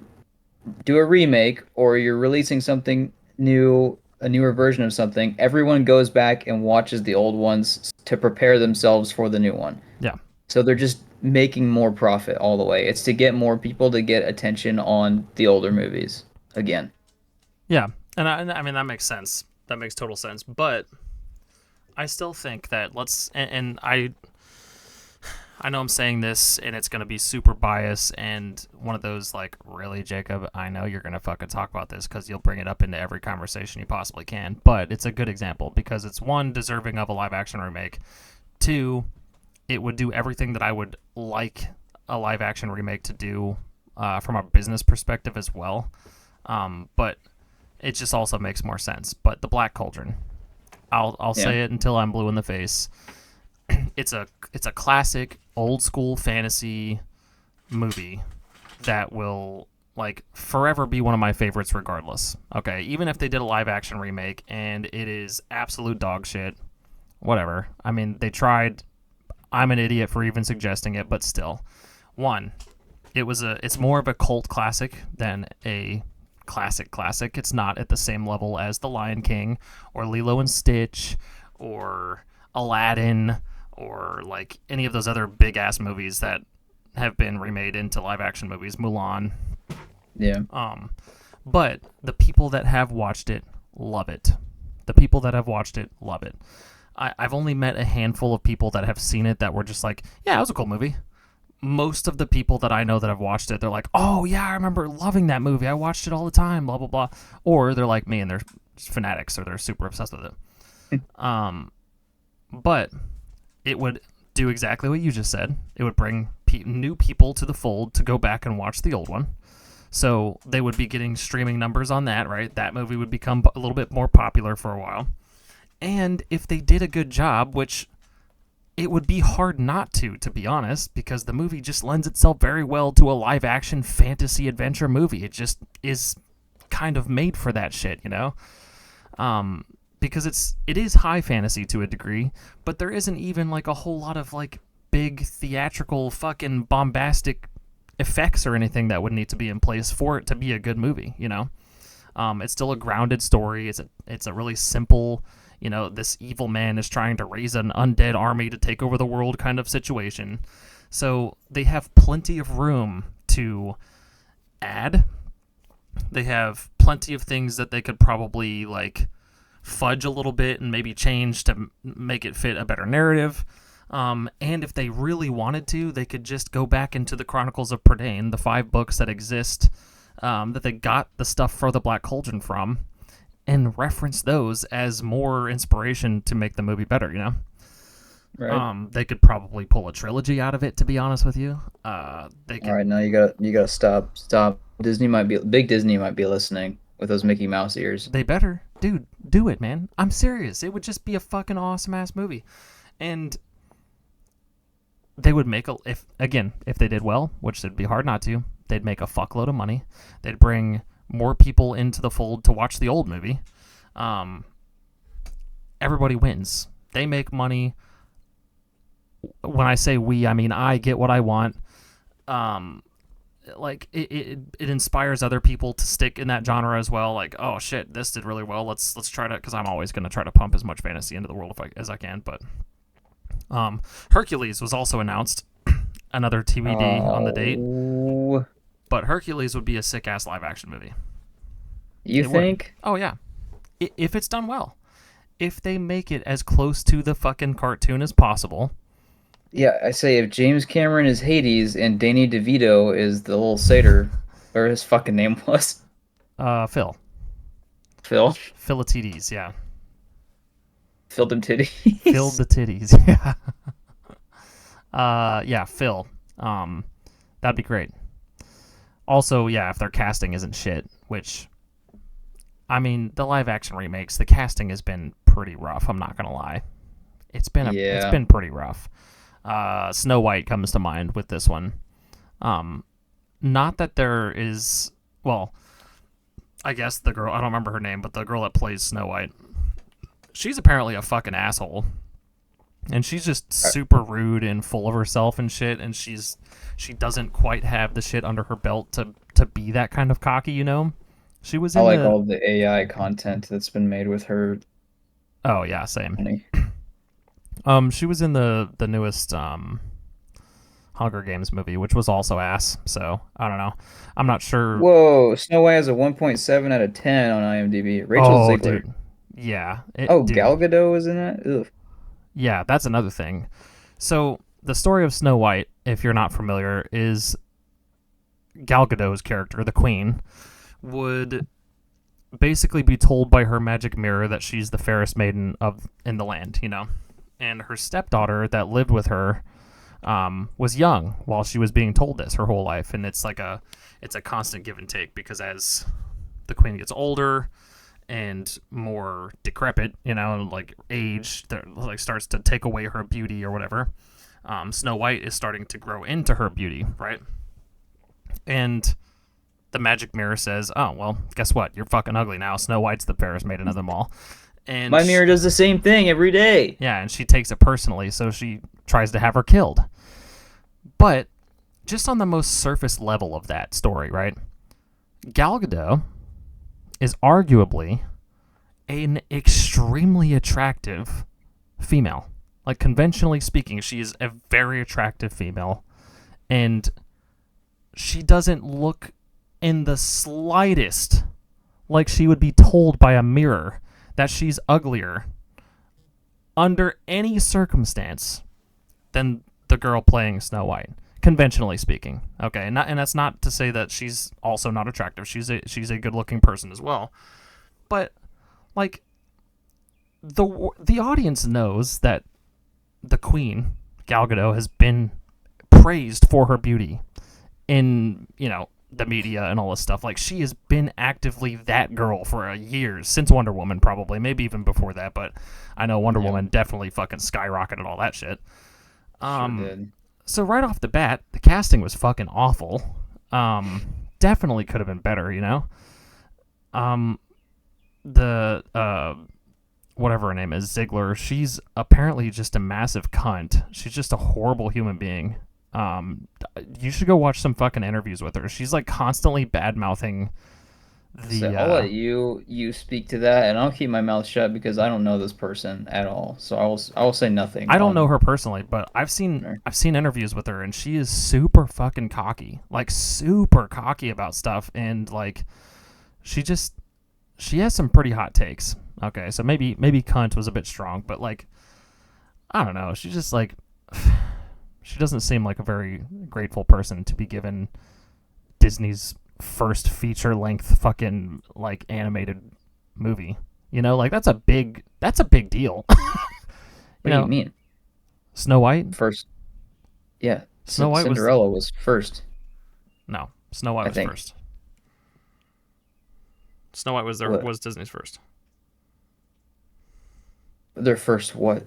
[SPEAKER 2] do a remake or you're releasing something new, a newer version of something, everyone goes back and watches the old ones to prepare themselves for the new one.
[SPEAKER 1] Yeah.
[SPEAKER 2] So they're just making more profit all the way. It's to get more people to get attention on the older movies again.
[SPEAKER 1] Yeah. And I mean, that makes sense. That makes total sense. But I still think that and I know I'm saying this and it's going to be super biased and one of those like, really, Jacob, I know you're going to fucking talk about this because you'll bring it up into every conversation you possibly can. But it's a good example because it's one, deserving of a live action remake. Two, it would do everything that I would like a live action remake to do from a business perspective as well. But it just also makes more sense. But The Black Cauldron, I'll say it until I'm blue in the face. It's a classic old school fantasy movie that will like forever be one of my favorites regardless. Okay, even if they did a live action remake and it is absolute dog shit, whatever. I mean, they tried. I'm an idiot for even suggesting it, but still. One, it's more of a cult classic than a classic. It's not at the same level as The Lion King or Lilo and Stitch or Aladdin or like any of those other big ass movies that have been remade into live action movies, Mulan.
[SPEAKER 2] Yeah.
[SPEAKER 1] But the people that have watched it love it. The people that have watched it love it. I've only met a handful of people that have seen it that were just like, yeah, it was a cool movie. Most of the people that I know that have watched it, they're like, oh yeah, I remember loving that movie. I watched it all the time, blah, blah, blah. Or they're like me and they're fanatics or they're super obsessed with it. But it would do exactly what you just said. It would bring new people to the fold to go back and watch the old one. So they would be getting streaming numbers on that, right? That movie would become a little bit more popular for a while. And if they did a good job, which it would be hard not to be honest, because the movie just lends itself very well to a live action fantasy adventure movie. It just is kind of made for that shit, you know? Because it is high fantasy to a degree, but there isn't even like a whole lot of like big theatrical fucking bombastic effects or anything that would need to be in place for it to be a good movie, you know? It's still a grounded story. It's a really simple, you know, this evil man is trying to raise an undead army to take over the world kind of situation. So they have plenty of room to add. They have plenty of things that they could probably like fudge a little bit and maybe change to make it fit a better narrative. And if they really wanted to, they could just go back into the Chronicles of Prydain, the 5 books that exist, that they got the stuff for the Black Cauldron from, and reference those as more inspiration to make the movie better, you know?
[SPEAKER 2] Right.
[SPEAKER 1] They could probably pull a trilogy out of it, to be honest with you. They could.
[SPEAKER 2] All right, now you gotta stop. Big Disney might be listening with those Mickey Mouse ears.
[SPEAKER 1] They better. Dude, do it, man. I'm serious. It would just be a fucking awesome-ass movie. And they would make if they did well, which would be hard not to, they'd make a fuckload of money. They'd bring more people into the fold to watch the old movie. Everybody wins. They make money. When I say we, I mean I get what I want. Like it inspires other people to stick in that genre as well. Like, oh shit, this did really well. Let's try to, because I'm always going to try to pump as much fantasy into the world as I can. But Hercules was also announced, another TBD on the date. But Hercules would be a sick ass live action movie.
[SPEAKER 2] You think?
[SPEAKER 1] Oh yeah, if it's done well, if they make it as close to the fucking cartoon as possible.
[SPEAKER 2] Yeah, I say if James Cameron is Hades and Danny DeVito is the little satyr, or his fucking name was.
[SPEAKER 1] Phil.
[SPEAKER 2] Phil.
[SPEAKER 1] Philatides, yeah.
[SPEAKER 2] Filled them titties.
[SPEAKER 1] Filled the titties, yeah. Yeah, Phil. That'd be great. Also, yeah, if their casting isn't shit, which, I mean, the live action remakes, the casting has been pretty rough. I'm not gonna lie. It's been pretty rough. Snow White comes to mind with this one. Not that there is, well, I guess the girl, I don't remember her name, but the girl that plays Snow White, she's apparently a fucking asshole. And she's just super rude and full of herself and shit, and she doesn't quite have the shit under her belt to be that kind of cocky, you know? She was in
[SPEAKER 2] all the AI content that's been made with her.
[SPEAKER 1] Oh yeah, same.
[SPEAKER 2] Funny.
[SPEAKER 1] She was in the newest Hunger Games movie, which was also ass. So I don't know. I'm not sure.
[SPEAKER 2] Whoa, Snow White has a 1.7 out of 10 on IMDb. Rachel Ziegler.
[SPEAKER 1] Dude. Yeah.
[SPEAKER 2] Gal Gadot was in that? Ugh.
[SPEAKER 1] Yeah, that's another thing. So the story of Snow White, if you're not familiar, is Gal Gadot's character, the Queen, would basically be told by her magic mirror that she's the fairest maiden in the land, you know. And her stepdaughter that lived with her was young while she was being told this her whole life, and it's a constant give and take, because as the Queen gets older and more decrepit, you know, and like age like starts to take away her beauty or whatever, Snow White is starting to grow into her beauty, right? And the magic mirror says, "Oh well, guess what? You're fucking ugly now. Snow White's the fairest maiden of them all." And
[SPEAKER 2] my mirror does the same thing every day.
[SPEAKER 1] Yeah, and she takes it personally, so she tries to have her killed. But just on the most surface level of that story, right? Gal Gadot is arguably an extremely attractive female. Like, conventionally speaking, she is a very attractive female, and she doesn't look in the slightest like she would be told by a mirror that she's uglier under any circumstance than the girl playing Snow White, conventionally speaking. Okay, and that's not to say that she's also not attractive. She's a good-looking person as well. But like the audience knows that the Queen, Gal Gadot, has been praised for her beauty in, you know, the media and all this stuff. Like, she has been actively that girl for years, since Wonder Woman, probably, maybe even before that, but I know Wonder Woman definitely fucking skyrocketed all that shit.
[SPEAKER 2] Sure did.
[SPEAKER 1] So right off the bat, the casting was fucking awful. Definitely could have been better, you know. Whatever her name is, Ziegler, she's apparently just a massive cunt. She's just a horrible human being. You should go watch some fucking interviews with her. She's like constantly bad mouthing
[SPEAKER 2] So I'll let you speak to that, and I'll keep my mouth shut because I don't know this person at all. So I will say nothing.
[SPEAKER 1] I don't know her personally, but I've seen interviews with her, and she is super fucking cocky, like super cocky about stuff, and like she has some pretty hot takes. Okay, so maybe cunt was a bit strong, but like I don't know. She's just like she doesn't seem like a very grateful person to be given Disney's first feature-length fucking like animated movie. You know, like that's a big deal.
[SPEAKER 2] What do you mean?
[SPEAKER 1] Snow White?
[SPEAKER 2] First. Yeah.
[SPEAKER 1] Snow White
[SPEAKER 2] Cinderella was first.
[SPEAKER 1] No, Snow White was first. Snow White was Disney's first.
[SPEAKER 2] Their first what?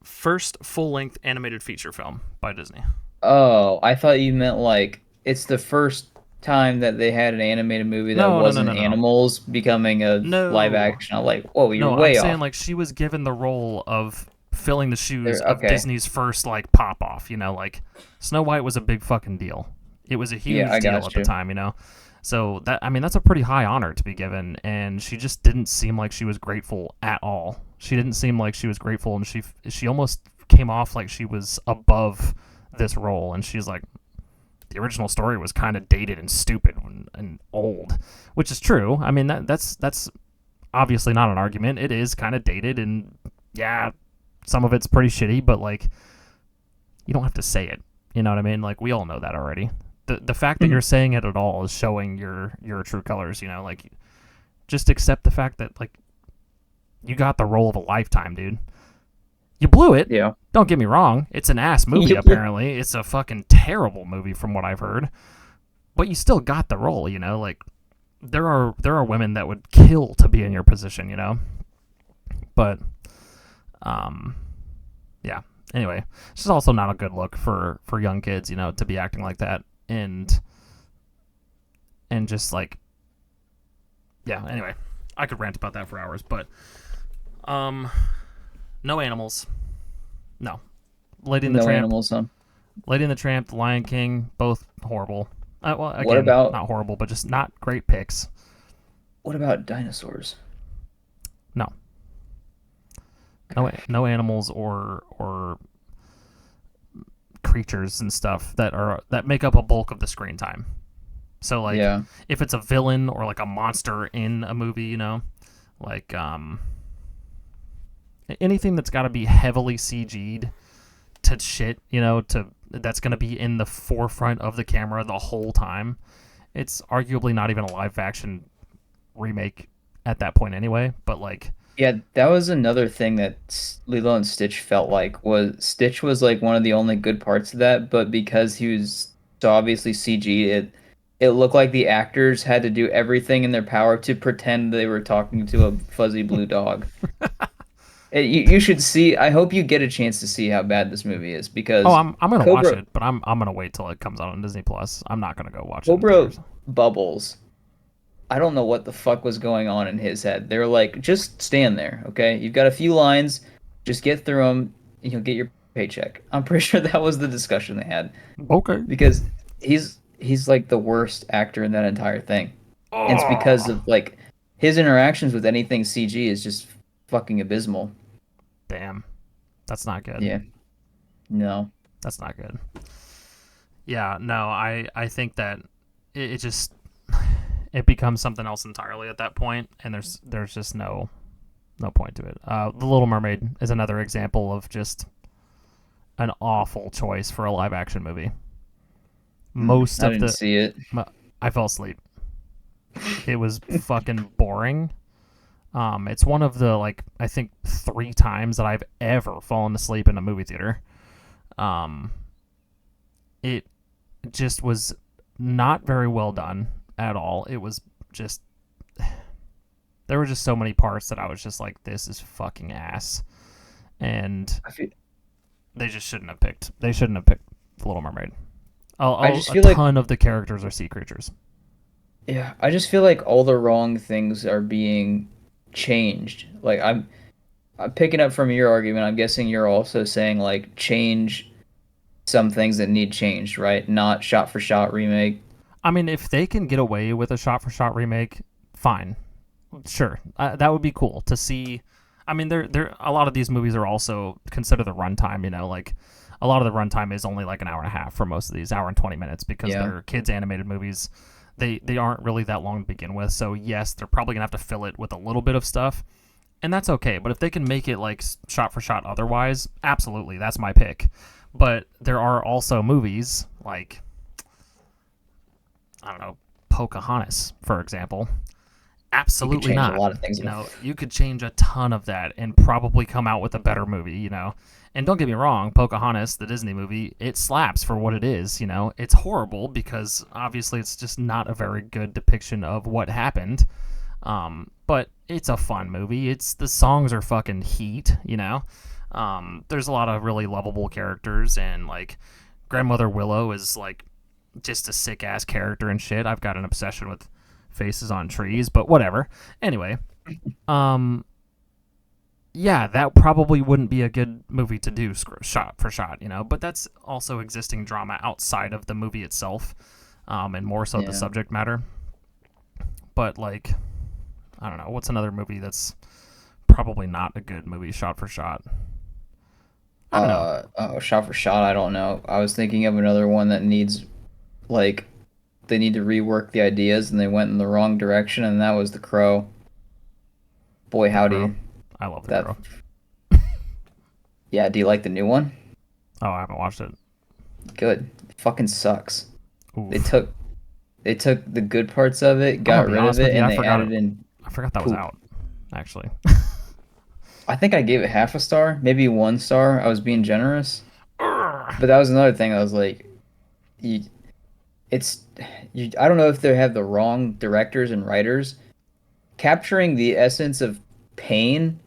[SPEAKER 1] First full-length animated feature film by Disney.
[SPEAKER 2] Oh, I thought you meant like it's the first time that they had an animated movie that wasn't animals becoming a live action. I'm like, whoa, you're way off.
[SPEAKER 1] I'm saying like she was given the role of filling the shoes of Disney's first like pop-off, you know, like Snow White was a big fucking deal. It was a huge deal at the time, you know. So that's a pretty high honor to be given, and she just didn't seem like she was grateful at all. She didn't seem like she was grateful, and she almost came off like she was above this role, and she's like, the original story was kind of dated and stupid and old, which is true. I mean, that's obviously not an argument. It is kind of dated, and yeah, some of it's pretty shitty, but like, you don't have to say it. You know what I mean? Like, we all know that already. The fact that you're saying it at all is showing your true colors, you know, like just accept the fact that like you got the role of a lifetime, dude. You blew it.
[SPEAKER 2] Yeah.
[SPEAKER 1] Don't get me wrong. It's an ass movie, apparently. It's a fucking terrible movie from what I've heard. But you still got the role, you know, like there are women that would kill to be in your position, you know. But yeah. Anyway, it's just also not a good look for young kids, you know, to be acting like that. And just like, yeah, anyway, I could rant about that for hours, but no animals. No. Lady and the Tramp. No
[SPEAKER 2] animals, huh?
[SPEAKER 1] Lady and the Tramp, The Lion King, both horrible. Well, again,
[SPEAKER 2] what about,
[SPEAKER 1] not horrible, but just not great picks.
[SPEAKER 2] What about dinosaurs?
[SPEAKER 1] No. No animals or creatures and stuff that make up a bulk of the screen time. So like
[SPEAKER 2] Yeah.
[SPEAKER 1] if it's a villain or like a monster in a movie, you know, like anything that's got to be heavily CG'd to shit, you know, to that's going to be in the forefront of the camera the whole time. It's arguably not even a live action remake at that point anyway, but like
[SPEAKER 2] Yeah, that was another thing that Lilo and Stitch felt like was Stitch was like one of the only good parts of that, but because he was so obviously CG, it looked like the actors had to do everything in their power to pretend they were talking to a fuzzy blue dog. You should see. I hope you get a chance to see how bad this movie is
[SPEAKER 1] oh,
[SPEAKER 2] because
[SPEAKER 1] I'm gonna watch
[SPEAKER 2] Cobra
[SPEAKER 1] it, but I'm gonna wait till it comes out on Disney Plus. I'm not gonna go watch it in
[SPEAKER 2] Cobra
[SPEAKER 1] theaters.
[SPEAKER 2] Bubbles. I don't know what the fuck was going on in his head. They were like, just stand there, okay? You've got a few lines, just get through them, and you'll get your paycheck. I'm pretty sure that was the discussion they had
[SPEAKER 1] Okay.
[SPEAKER 2] because he's like the worst actor in that entire thing, and it's because
[SPEAKER 1] Oh,
[SPEAKER 2] of like his interactions with anything CG is just fucking abysmal.
[SPEAKER 1] damn, that's not good.
[SPEAKER 2] Yeah, no,
[SPEAKER 1] That's not good. Yeah, no, I think that it just it becomes something else entirely at that point, and there's just no point to it. The Little Mermaid is another example of just an awful choice for a live action movie. Most
[SPEAKER 2] I
[SPEAKER 1] of
[SPEAKER 2] didn't
[SPEAKER 1] the
[SPEAKER 2] see it.
[SPEAKER 1] I fell asleep. It was fucking boring. It's one of the like I think 3 times that I've ever fallen asleep in a movie theater. Um, it just was not very well done at all. It was just there were just so many parts that I was just like, this is fucking ass, and
[SPEAKER 2] I feel,
[SPEAKER 1] they just shouldn't have picked. They shouldn't have picked The Little Mermaid.
[SPEAKER 2] I just
[SPEAKER 1] A
[SPEAKER 2] feel like
[SPEAKER 1] ton of the characters are sea creatures.
[SPEAKER 2] yeah, I just feel like all the wrong things are being changed. Like I'm picking up from your argument. I'm guessing you're also saying like change some things that need changed, right? Not shot for shot remake.
[SPEAKER 1] I mean, if they can get away with a shot for shot remake, fine, sure, that would be cool to see. I mean, there a lot of these movies are also consider the runtime. You know, like a lot of the runtime is only like an hour and a half for most of these, hour and 20 minutes, because
[SPEAKER 2] Yeah.
[SPEAKER 1] they're kids animated movies. They aren't really that long to begin with. So yes, they're probably gonna have to fill it with a little bit of stuff, and that's okay. But if they can make it like shot for shot otherwise, absolutely, that's my pick. But there are also movies like I don't know, Pocahontas, for example.
[SPEAKER 2] You could
[SPEAKER 1] Absolutely
[SPEAKER 2] change a
[SPEAKER 1] not.
[SPEAKER 2] lot of things.
[SPEAKER 1] You know, you could change a ton of that and probably come out with a better movie, you know. And don't get me wrong, Pocahontas, the Disney movie, it slaps for what it is, you know. It's horrible because obviously it's just not a very good depiction of what happened. But it's a fun movie. It's the songs are fucking heat, you know. There's a lot of really lovable characters, and like Grandmother Willow is like just a sick ass character and shit. I've got an obsession with faces on trees, but whatever. Anyway, um, yeah, that probably wouldn't be a good movie to do shot for shot, you know. But that's also existing drama outside of the movie itself, and more so the
[SPEAKER 2] Yeah.
[SPEAKER 1] subject matter. But like, I don't know, what's another movie that's probably not a good movie shot for shot? I don't know.
[SPEAKER 2] Oh, shot for shot. I don't know. I was thinking of another one that needs like they need to rework the ideas and they went in the wrong direction, and that was The Crow. Boy,
[SPEAKER 1] The Crow.
[SPEAKER 2] howdy.
[SPEAKER 1] I love The
[SPEAKER 2] That
[SPEAKER 1] Crow.
[SPEAKER 2] yeah. Do you like the new one?
[SPEAKER 1] Oh, I haven't watched it.
[SPEAKER 2] Good. Fucking sucks. They
[SPEAKER 1] Oof.
[SPEAKER 2] took they took the good parts of it,
[SPEAKER 1] I'm gonna
[SPEAKER 2] got
[SPEAKER 1] be
[SPEAKER 2] rid of
[SPEAKER 1] honest with
[SPEAKER 2] it,
[SPEAKER 1] you.
[SPEAKER 2] and they added in
[SPEAKER 1] I forgot that was
[SPEAKER 2] poop.
[SPEAKER 1] out. Actually.
[SPEAKER 2] I think I gave it half a star, maybe 1 star. I was being generous,
[SPEAKER 1] Urgh.
[SPEAKER 2] but that was another thing. I was like, you, it's you. I don't know if they have the wrong directors and writers capturing the essence of pain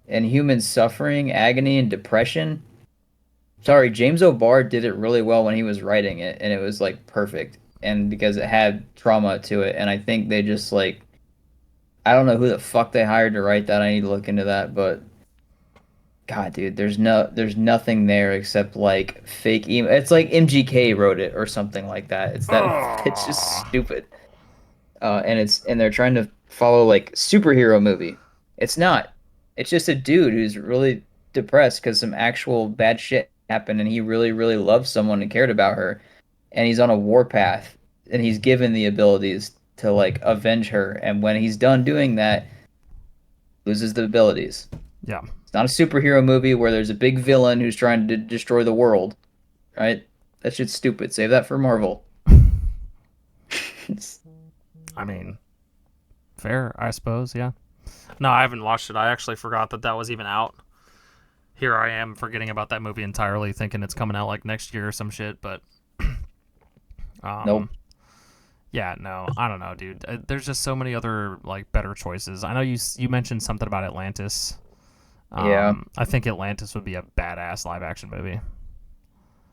[SPEAKER 2] and human suffering, agony, and depression. Sorry, James O'Barr did it really well when he was writing it, and it was like perfect. And because it had trauma to it, and I think they just like I don't know who the fuck they hired to write that. I need to look into that, but God, dude, there's nothing there except like fake email. It's like MGK wrote it or something like that. It's that it's just
[SPEAKER 1] Oh.
[SPEAKER 2] stupid. And they're trying to follow like superhero movie. It's not. It's just a dude who's really depressed because some actual bad shit happened, and he really really loved someone and cared about her, and he's on a warpath. and he's given the abilities to like avenge her, and when he's done doing that, loses the abilities.
[SPEAKER 1] Yeah.
[SPEAKER 2] It's not a superhero movie where there's a big villain who's trying to destroy the world, right? That shit's stupid. Save that for Marvel.
[SPEAKER 1] I mean, fair, I suppose, yeah. No, I haven't watched it. I actually forgot that was even out. Here I am forgetting about that movie entirely, thinking it's coming out like next year or some shit, but
[SPEAKER 2] Nope.
[SPEAKER 1] Yeah, no, I don't know, dude. There's just so many other like better choices. I know you mentioned something about Atlantis.
[SPEAKER 2] Yeah.
[SPEAKER 1] I think Atlantis would be a badass live action movie.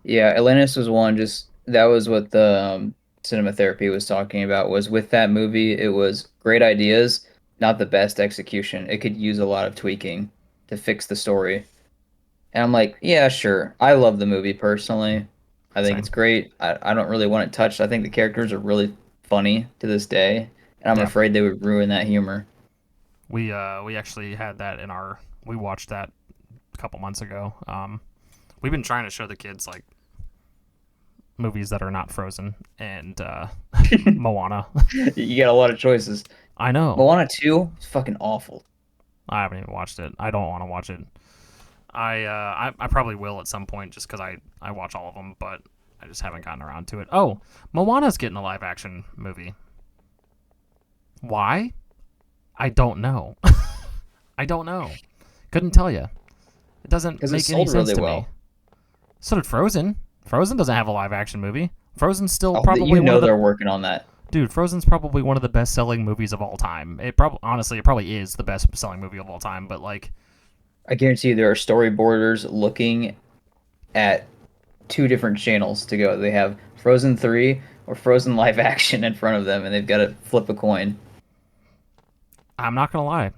[SPEAKER 2] Yeah, Atlantis was one. Just that was what the cinema therapy was talking about. Was with that movie, it was great ideas, not the best execution. It could use a lot of tweaking to fix the story. And I'm like, yeah, sure. I love the movie personally. I think it's
[SPEAKER 1] Same.
[SPEAKER 2] great. I don't really want it touched. I think the characters are really funny to this day, and I'm
[SPEAKER 1] Yeah.
[SPEAKER 2] afraid they would ruin that humor.
[SPEAKER 1] We actually had that in our we watched that a couple months ago. We've been trying to show the kids like movies that are not Frozen and Moana.
[SPEAKER 2] You got a lot of choices.
[SPEAKER 1] I know.
[SPEAKER 2] Moana 2 is fucking awful.
[SPEAKER 1] I haven't even watched it. I don't want to watch it. I probably will at some point just because I watch all of them, but I just haven't gotten around to it. Oh, Moana's getting a live action movie. Why? I don't know. I don't know. Couldn't tell you. It doesn't
[SPEAKER 2] Because it
[SPEAKER 1] make any
[SPEAKER 2] sold
[SPEAKER 1] sense
[SPEAKER 2] really
[SPEAKER 1] to
[SPEAKER 2] well.
[SPEAKER 1] me. So did Frozen. Frozen doesn't have a live action movie. Frozen's still
[SPEAKER 2] Oh,
[SPEAKER 1] probably
[SPEAKER 2] you
[SPEAKER 1] one
[SPEAKER 2] know
[SPEAKER 1] of the
[SPEAKER 2] they're working on that.
[SPEAKER 1] dude. Frozen's probably one of the best selling movies of all time. It probably is the best selling movie of all time. But like,
[SPEAKER 2] I guarantee you there are storyboarders looking at two different channels to go. They have Frozen 3 or Frozen live action in front of them, and they've got to flip a coin.
[SPEAKER 1] I'm not gonna lie,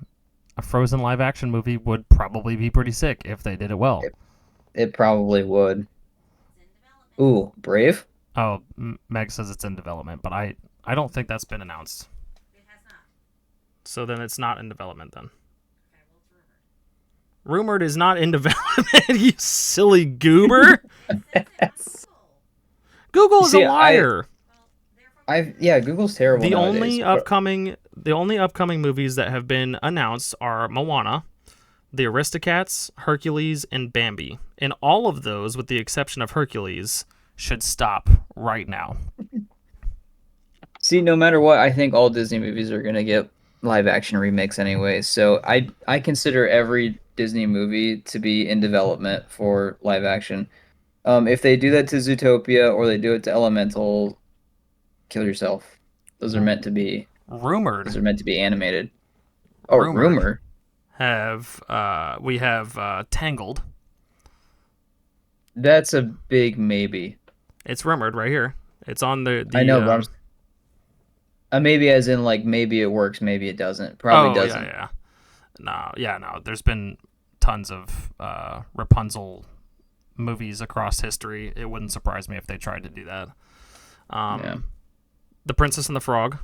[SPEAKER 1] a Frozen live action movie would probably be pretty sick if they did it well.
[SPEAKER 2] It probably would. Ooh, Brave?
[SPEAKER 1] Oh, Meg says it's in development, but I don't think that's been announced. So then it's not in development then. Rumored is not in development, you silly goober. Google is
[SPEAKER 2] See,
[SPEAKER 1] a liar.
[SPEAKER 2] Google's terrible
[SPEAKER 1] The
[SPEAKER 2] nowadays.
[SPEAKER 1] only upcoming movies that have been announced are Moana, The Aristocats, Hercules, and Bambi. And all of those, with the exception of Hercules, should stop right now.
[SPEAKER 2] See, no matter what, I think all Disney movies are gonna get live action remakes anyway. So I consider every Disney movie to be in development for live action. If they do that to Zootopia or they do it to Elemental, kill yourself. Those are meant to be.
[SPEAKER 1] Rumored.
[SPEAKER 2] Those are meant to be animated. Oh,
[SPEAKER 1] Rumored.
[SPEAKER 2] rumor.
[SPEAKER 1] We have Tangled.
[SPEAKER 2] That's a big maybe.
[SPEAKER 1] It's rumored right here. It's on the
[SPEAKER 2] I know, but maybe as in like maybe it works, maybe it doesn't. Probably doesn't.
[SPEAKER 1] No. There's been tons of Rapunzel movies across history. It wouldn't surprise me if they tried to do that. The Princess and the Frog.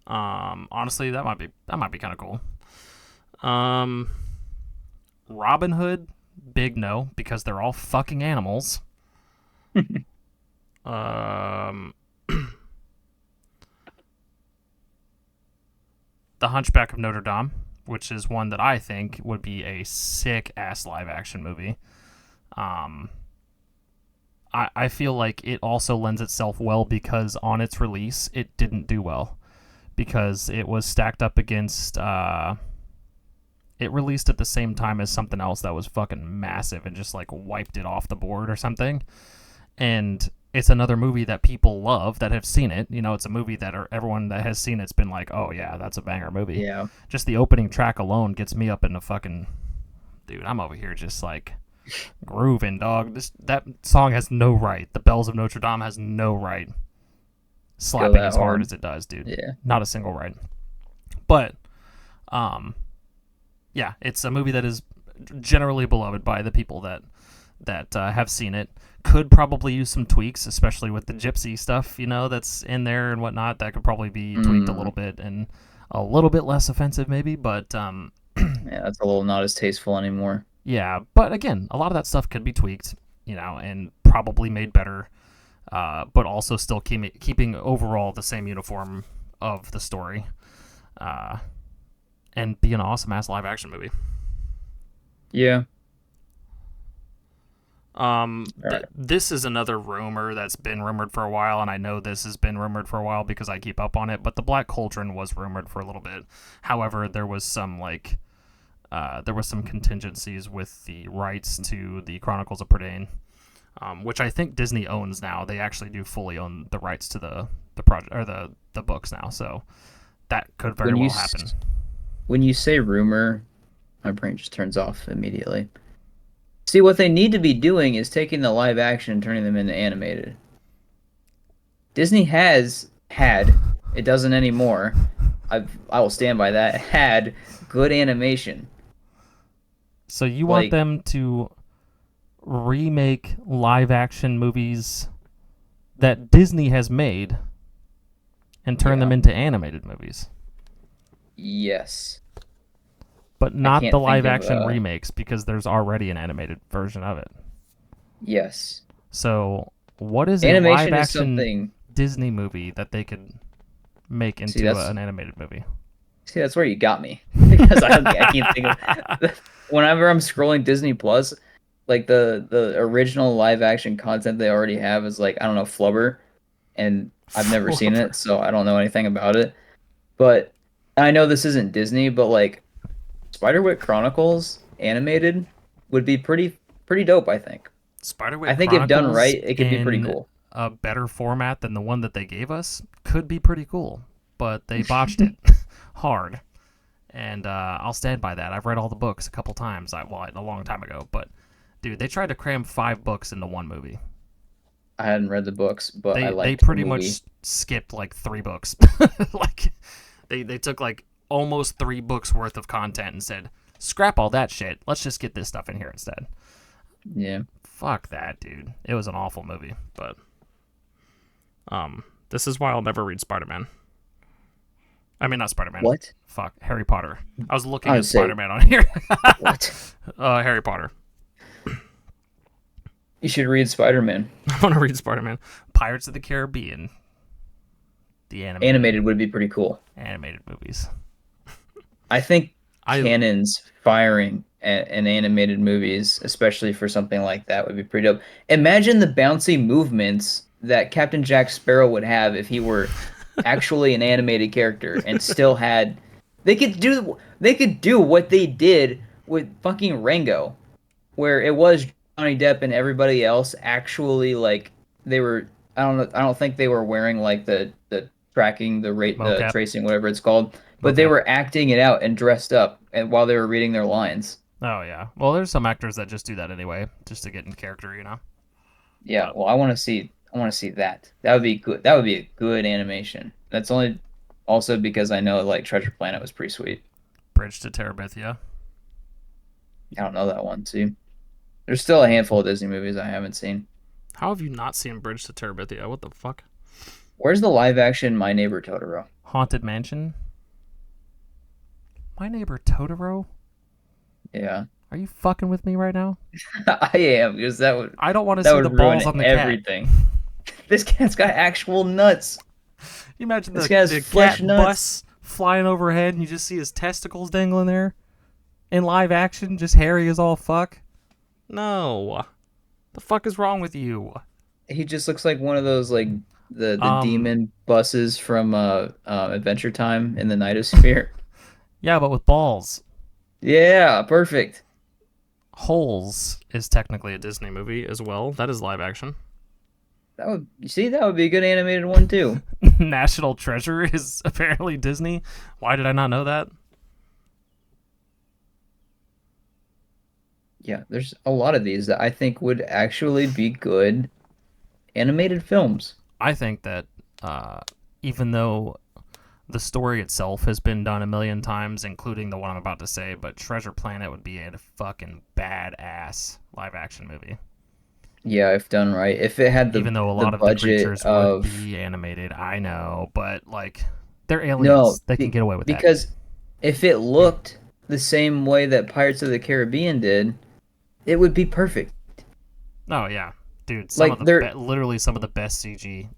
[SPEAKER 1] Honestly, that might be kind of cool. Robin Hood, big no, because they're all fucking animals. The Hunchback of Notre Dame, which is one that I think would be a sick ass live action movie. I feel like it also lends itself well because on its release it didn't do well because it was stacked up against it released at the same time as something else that was fucking massive and just like wiped it off the board or something. And it's another movie that people love that have seen it. You know, it's a movie that everyone that has seen it's been like, oh yeah, that's a banger movie.
[SPEAKER 2] Yeah.
[SPEAKER 1] Just the opening track alone gets me up in the fucking dude. I'm over here just like grooving, dog. That song has no right. The Bells of Notre Dame has no right slapping as hard as it does, dude.
[SPEAKER 2] Yeah.
[SPEAKER 1] Not a single right. But yeah, it's a movie that is generally beloved by the people that have seen it. Could probably use some tweaks, especially with the gypsy stuff, you know, that's in there and whatnot. That could probably be tweaked a little bit and a little bit less offensive, maybe. But
[SPEAKER 2] yeah, that's a little not as tasteful anymore.
[SPEAKER 1] Yeah, but again, a lot of that stuff could be tweaked, you know, and probably made better. but also still keeping overall the same uniform of the story, and be an awesome ass live action movie.
[SPEAKER 2] Yeah.
[SPEAKER 1] Right. This is another rumor that's been rumored for a while, and I know this has been rumored for a while because I keep up on it, but the Black Cauldron was rumored for a little bit. However, there was some contingencies with the rights to the Chronicles of Prydain, which I think Disney owns now. They actually do fully own the rights to the project or the books now, so that could very well happen.
[SPEAKER 2] When you say rumor, my brain just turns off immediately. See, what they need to be doing is taking the live action and turning them into animated. Disney has had, it doesn't anymore, I will stand by that, had good animation.
[SPEAKER 1] So you want them to remake live action movies that Disney has made and turn them into animated movies?
[SPEAKER 2] Yes.
[SPEAKER 1] But not the live action remakes, because there's already an animated version of it.
[SPEAKER 2] Yes.
[SPEAKER 1] So what is a live action Disney movie that they could make into an animated movie?
[SPEAKER 2] See, that's where you got me. Because I can't think of... Whenever I'm scrolling Disney Plus, like the original live action content they already have is like, I don't know, Flubber. And I've never seen it, so I don't know anything about it. But I know this isn't Disney, but like Spiderwick Chronicles animated would be pretty dope, I think.
[SPEAKER 1] Spiderwick
[SPEAKER 2] I think if done right, it could be pretty cool.
[SPEAKER 1] A better format than the one that they gave us could be pretty cool, but they botched it hard. And I'll stand by that. I've read all the books a couple times, a long time ago, but dude, they tried to cram 5 books into one movie.
[SPEAKER 2] I hadn't read the books, but
[SPEAKER 1] they pretty much skipped like 3 books. Like they took like almost 3 books worth of content and said, scrap all that shit. Let's just get this stuff in here instead.
[SPEAKER 2] Yeah.
[SPEAKER 1] Fuck that, dude. It was an awful movie, but this is why I'll never read Spider-Man. I mean, not Spider-Man.
[SPEAKER 2] What?
[SPEAKER 1] Fuck, Harry Potter. I was looking at Spider-Man on here.
[SPEAKER 2] What?
[SPEAKER 1] Harry Potter.
[SPEAKER 2] You should read Spider-Man.
[SPEAKER 1] I want to read Spider-Man. Pirates of the Caribbean. The
[SPEAKER 2] animated would be pretty cool.
[SPEAKER 1] Animated movies.
[SPEAKER 2] I think cannons firing in animated movies, especially for something like that, would be pretty dope. Imagine the bouncy movements that Captain Jack Sparrow would have if he were actually an animated character and still had... They could do what they did with fucking Rango, where it was Johnny Depp and everybody else actually, like, they were... I don't think they were wearing like the tracking, the tracing, whatever it's called. But they were acting it out and dressed up, and while they were reading their lines.
[SPEAKER 1] Oh yeah. Well, there's some actors that just do that anyway, just to get in character, you know.
[SPEAKER 2] Yeah. Well, I want to see that. That would be good. That would be a good animation. That's only also because I know like Treasure Planet was pretty sweet.
[SPEAKER 1] Bridge to Terabithia.
[SPEAKER 2] I don't know that one too. There's still a handful of Disney movies I haven't seen.
[SPEAKER 1] How have you not seen Bridge to Terabithia? What the fuck?
[SPEAKER 2] Where's the live action My Neighbor Totoro?
[SPEAKER 1] Haunted Mansion? My Neighbor Totoro?
[SPEAKER 2] Yeah.
[SPEAKER 1] Are you fucking with me right now?
[SPEAKER 2] I am, because that would...
[SPEAKER 1] I don't want to see the balls on the
[SPEAKER 2] everything. Cat. This cat's got actual nuts.
[SPEAKER 1] You imagine the cat bus flying overhead and you just see his testicles dangling there? In live action, just hairy as all fuck? No. The fuck is wrong with you?
[SPEAKER 2] He just looks like one of those, like, the demon buses from Adventure Time in the Nightosphere.
[SPEAKER 1] Yeah, but with balls.
[SPEAKER 2] Yeah, perfect.
[SPEAKER 1] Holes is technically a Disney movie as well. That is live action.
[SPEAKER 2] That would be a good animated one too.
[SPEAKER 1] National Treasure is apparently Disney. Why did I not know that?
[SPEAKER 2] Yeah, there's a lot of these that I think would actually be good animated films.
[SPEAKER 1] I think that even though the story itself has been done a million times, including the one I'm about to say, but Treasure Planet would be a fucking badass live action movie.
[SPEAKER 2] Yeah, if done right. If it had
[SPEAKER 1] even though a lot of the creatures would be animated, I know, but like they're aliens. No, they can get away with that.
[SPEAKER 2] Because if it looked the same way that Pirates of the Caribbean did, it would be perfect.
[SPEAKER 1] Oh yeah. Dude, some of
[SPEAKER 2] Like they're,
[SPEAKER 1] literally some of the best CG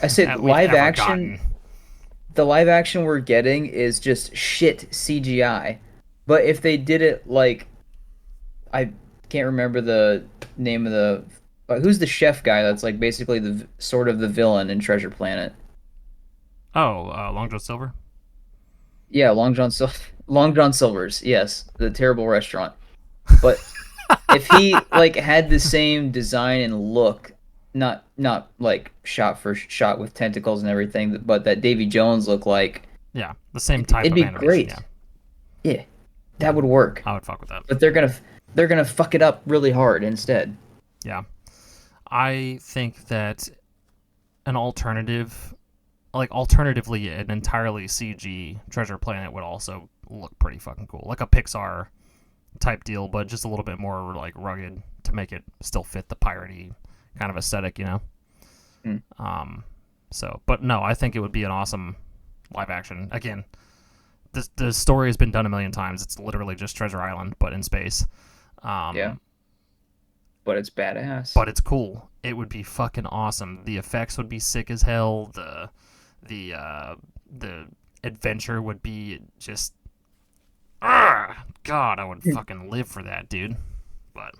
[SPEAKER 2] I said
[SPEAKER 1] that we've
[SPEAKER 2] live
[SPEAKER 1] ever
[SPEAKER 2] action.
[SPEAKER 1] gotten.
[SPEAKER 2] The live action we're getting is just shit CGI. But if they did it like, I can't remember the name of the, who's the chef guy that's like basically the sort of the villain in Treasure Planet.
[SPEAKER 1] Oh, Long John Silver.
[SPEAKER 2] Yeah, Long John Silver's. Yes, the terrible restaurant. But if he like had the same design and look, not like shot for shot with tentacles and everything, but that Davy Jones looked like,
[SPEAKER 1] Yeah, the same type
[SPEAKER 2] it'd
[SPEAKER 1] of
[SPEAKER 2] be
[SPEAKER 1] animation. Yeah,
[SPEAKER 2] great. Yeah,
[SPEAKER 1] yeah,
[SPEAKER 2] that would work.
[SPEAKER 1] I would fuck with that.
[SPEAKER 2] But they're gonna fuck it up really hard instead.
[SPEAKER 1] Yeah, I think that an alternatively, an entirely CG Treasure Planet would also look pretty fucking cool, like a Pixar type deal, but just a little bit more like rugged to make it still fit the piratey kind of aesthetic, you know.
[SPEAKER 2] Hmm.
[SPEAKER 1] So, but no, I think it would be an awesome live action. Again, the story has been done a million times. It's literally just Treasure Island, but in space.
[SPEAKER 2] Yeah, but it's badass.
[SPEAKER 1] But it's cool. It would be fucking awesome. The effects would be sick as hell. The adventure would be just God, I would fucking live for that, dude. But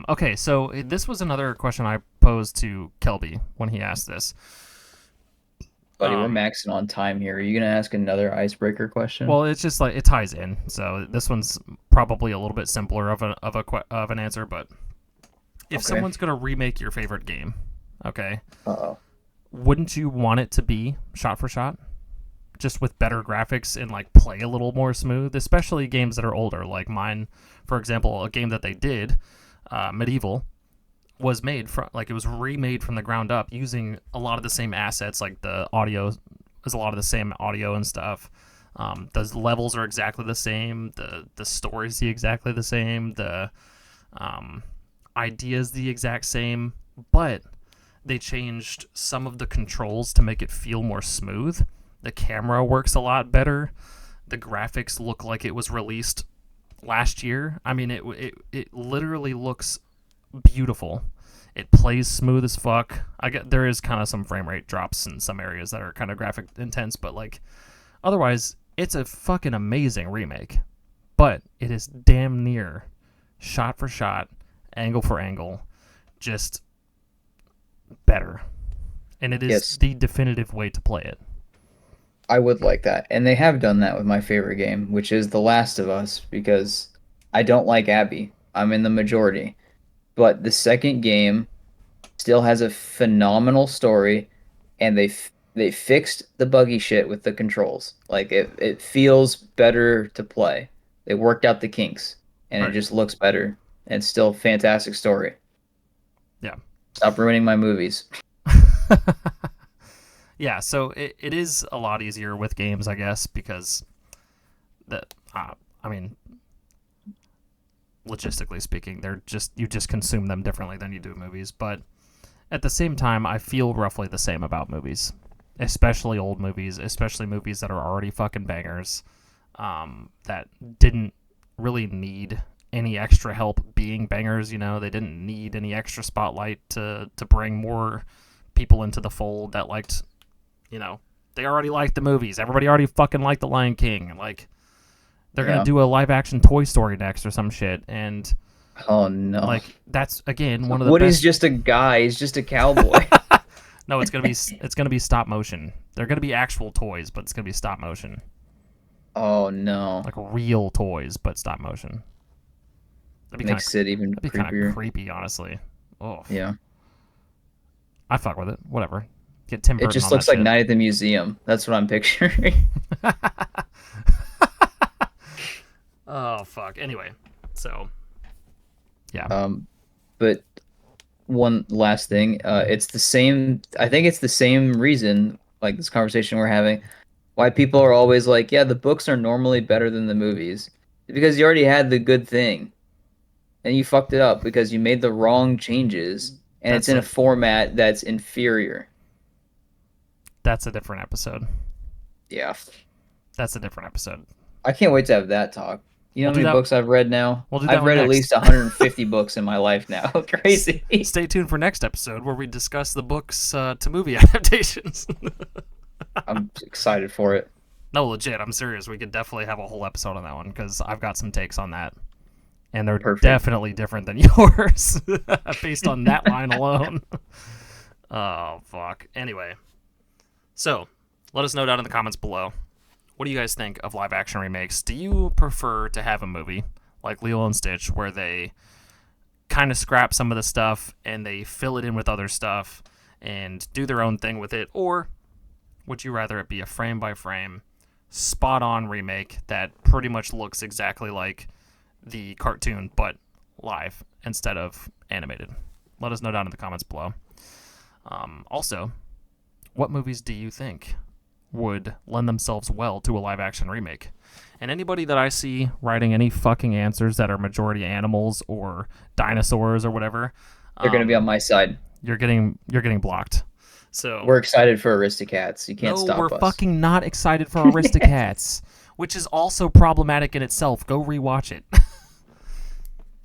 [SPEAKER 1] okay, so this was another question I posed to Kelby when he asked this.
[SPEAKER 2] Buddy, we're maxing on time here. Are you gonna ask another icebreaker question?
[SPEAKER 1] Well, it's just like it ties in. So this one's probably a little bit simpler of an answer, but if someone's gonna remake your favorite game, okay, wouldn't you want it to be shot for shot, just with better graphics and like play a little more smooth, especially games that are older, like mine, for example, a game that they did, Medieval, was made from like it was remade from the ground up using a lot of the same assets, like the audio is a lot of the same audio and stuff. The levels are exactly the same. The story's exactly the same. The idea's the exact same, but they changed some of the controls to make it feel more smooth. The camera works a lot better. The graphics look like it was released last year. I mean, it literally looks beautiful. It plays smooth as fuck. There is kind of some frame rate drops in some areas that are kind of graphic intense, but like otherwise, it's a fucking amazing remake. But it is damn near shot for shot, angle for angle, just better. And it is the definitive way to play it.
[SPEAKER 2] I would like that. And they have done that with my favorite game, which is The Last of Us, because I don't like Abby. I'm in the majority. But the second game still has a phenomenal story, and they fixed the buggy shit with the controls. Like it feels better to play. They worked out the kinks, and it just looks better. And it's still a fantastic story.
[SPEAKER 1] Yeah.
[SPEAKER 2] Stop ruining my movies.
[SPEAKER 1] Yeah, so it is a lot easier with games, I guess, because I mean, logistically speaking, you just consume them differently than you do movies. But at the same time, I feel roughly the same about movies, especially old movies, especially movies that are already fucking bangers, that didn't really need any extra help being bangers. You know, they didn't need any extra spotlight to bring more people into the fold that liked. You know, they already liked the movies. Everybody already fucking liked The Lion King. Like, they're going to do a live-action Toy Story next or some shit. And,
[SPEAKER 2] oh, no.
[SPEAKER 1] Like, that's, again, one of the
[SPEAKER 2] Woody's just a guy. He's just a cowboy.
[SPEAKER 1] No, it's gonna be stop motion. They're going to be actual toys, but it's going to be stop motion.
[SPEAKER 2] Oh, no.
[SPEAKER 1] Like, real toys, but stop motion.
[SPEAKER 2] Makes it even creepier.
[SPEAKER 1] Kind of creepy, honestly. Oh.
[SPEAKER 2] Yeah.
[SPEAKER 1] I fuck with it. Whatever. Get Tim Burton.
[SPEAKER 2] It just looks like Night at the Museum. That's what I'm picturing.
[SPEAKER 1] Oh fuck. Anyway, so yeah.
[SPEAKER 2] But one last thing, it's the same. I think it's the same reason, like this conversation we're having, why people are always like, yeah, the books are normally better than the movies, because you already had the good thing, and you fucked it up because you made the wrong changes, and it's in a format that's inferior.
[SPEAKER 1] That's a different episode.
[SPEAKER 2] Yeah.
[SPEAKER 1] That's a different episode.
[SPEAKER 2] I can't wait to have that talk. You know
[SPEAKER 1] We'll
[SPEAKER 2] how
[SPEAKER 1] do
[SPEAKER 2] many
[SPEAKER 1] that.
[SPEAKER 2] books I've read now?
[SPEAKER 1] We'll do that
[SPEAKER 2] I've
[SPEAKER 1] one
[SPEAKER 2] read at
[SPEAKER 1] next.
[SPEAKER 2] least 150 books in my life now. Crazy.
[SPEAKER 1] Stay tuned for next episode where we discuss the books to movie adaptations.
[SPEAKER 2] I'm excited for it.
[SPEAKER 1] No, legit, I'm serious. We could definitely have a whole episode on that one because I've got some takes on that. And they're
[SPEAKER 2] Perfect.
[SPEAKER 1] definitely different than yours based on that line alone. Oh, fuck. Anyway. So, let us know down in the comments below. What do you guys think of live action remakes? Do you prefer to have a movie like Lilo and Stitch where they kind of scrap some of the stuff and they fill it in with other stuff and do their own thing with it? Or would you rather it be a frame by frame, spot on remake that pretty much looks exactly like the cartoon but live instead of animated? Let us know down in the comments below. Also, what movies do you think would lend themselves well to a live action remake? And anybody that I see writing any fucking answers that are majority animals or dinosaurs or whatever,
[SPEAKER 2] They're going to be on my side.
[SPEAKER 1] You're getting blocked. So
[SPEAKER 2] We're excited for Aristocats. You can't stop us.
[SPEAKER 1] No, we're fucking not excited for Aristocats, which is also problematic in itself. Go rewatch it.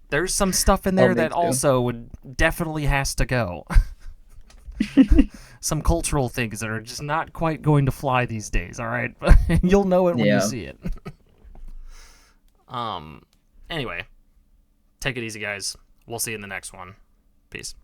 [SPEAKER 1] There's some stuff in there that also would definitely has to go. Some cultural things that are just not quite going to fly these days, all right? You'll know it when you see it. Anyway, take it easy, guys. We'll see you in the next one. Peace.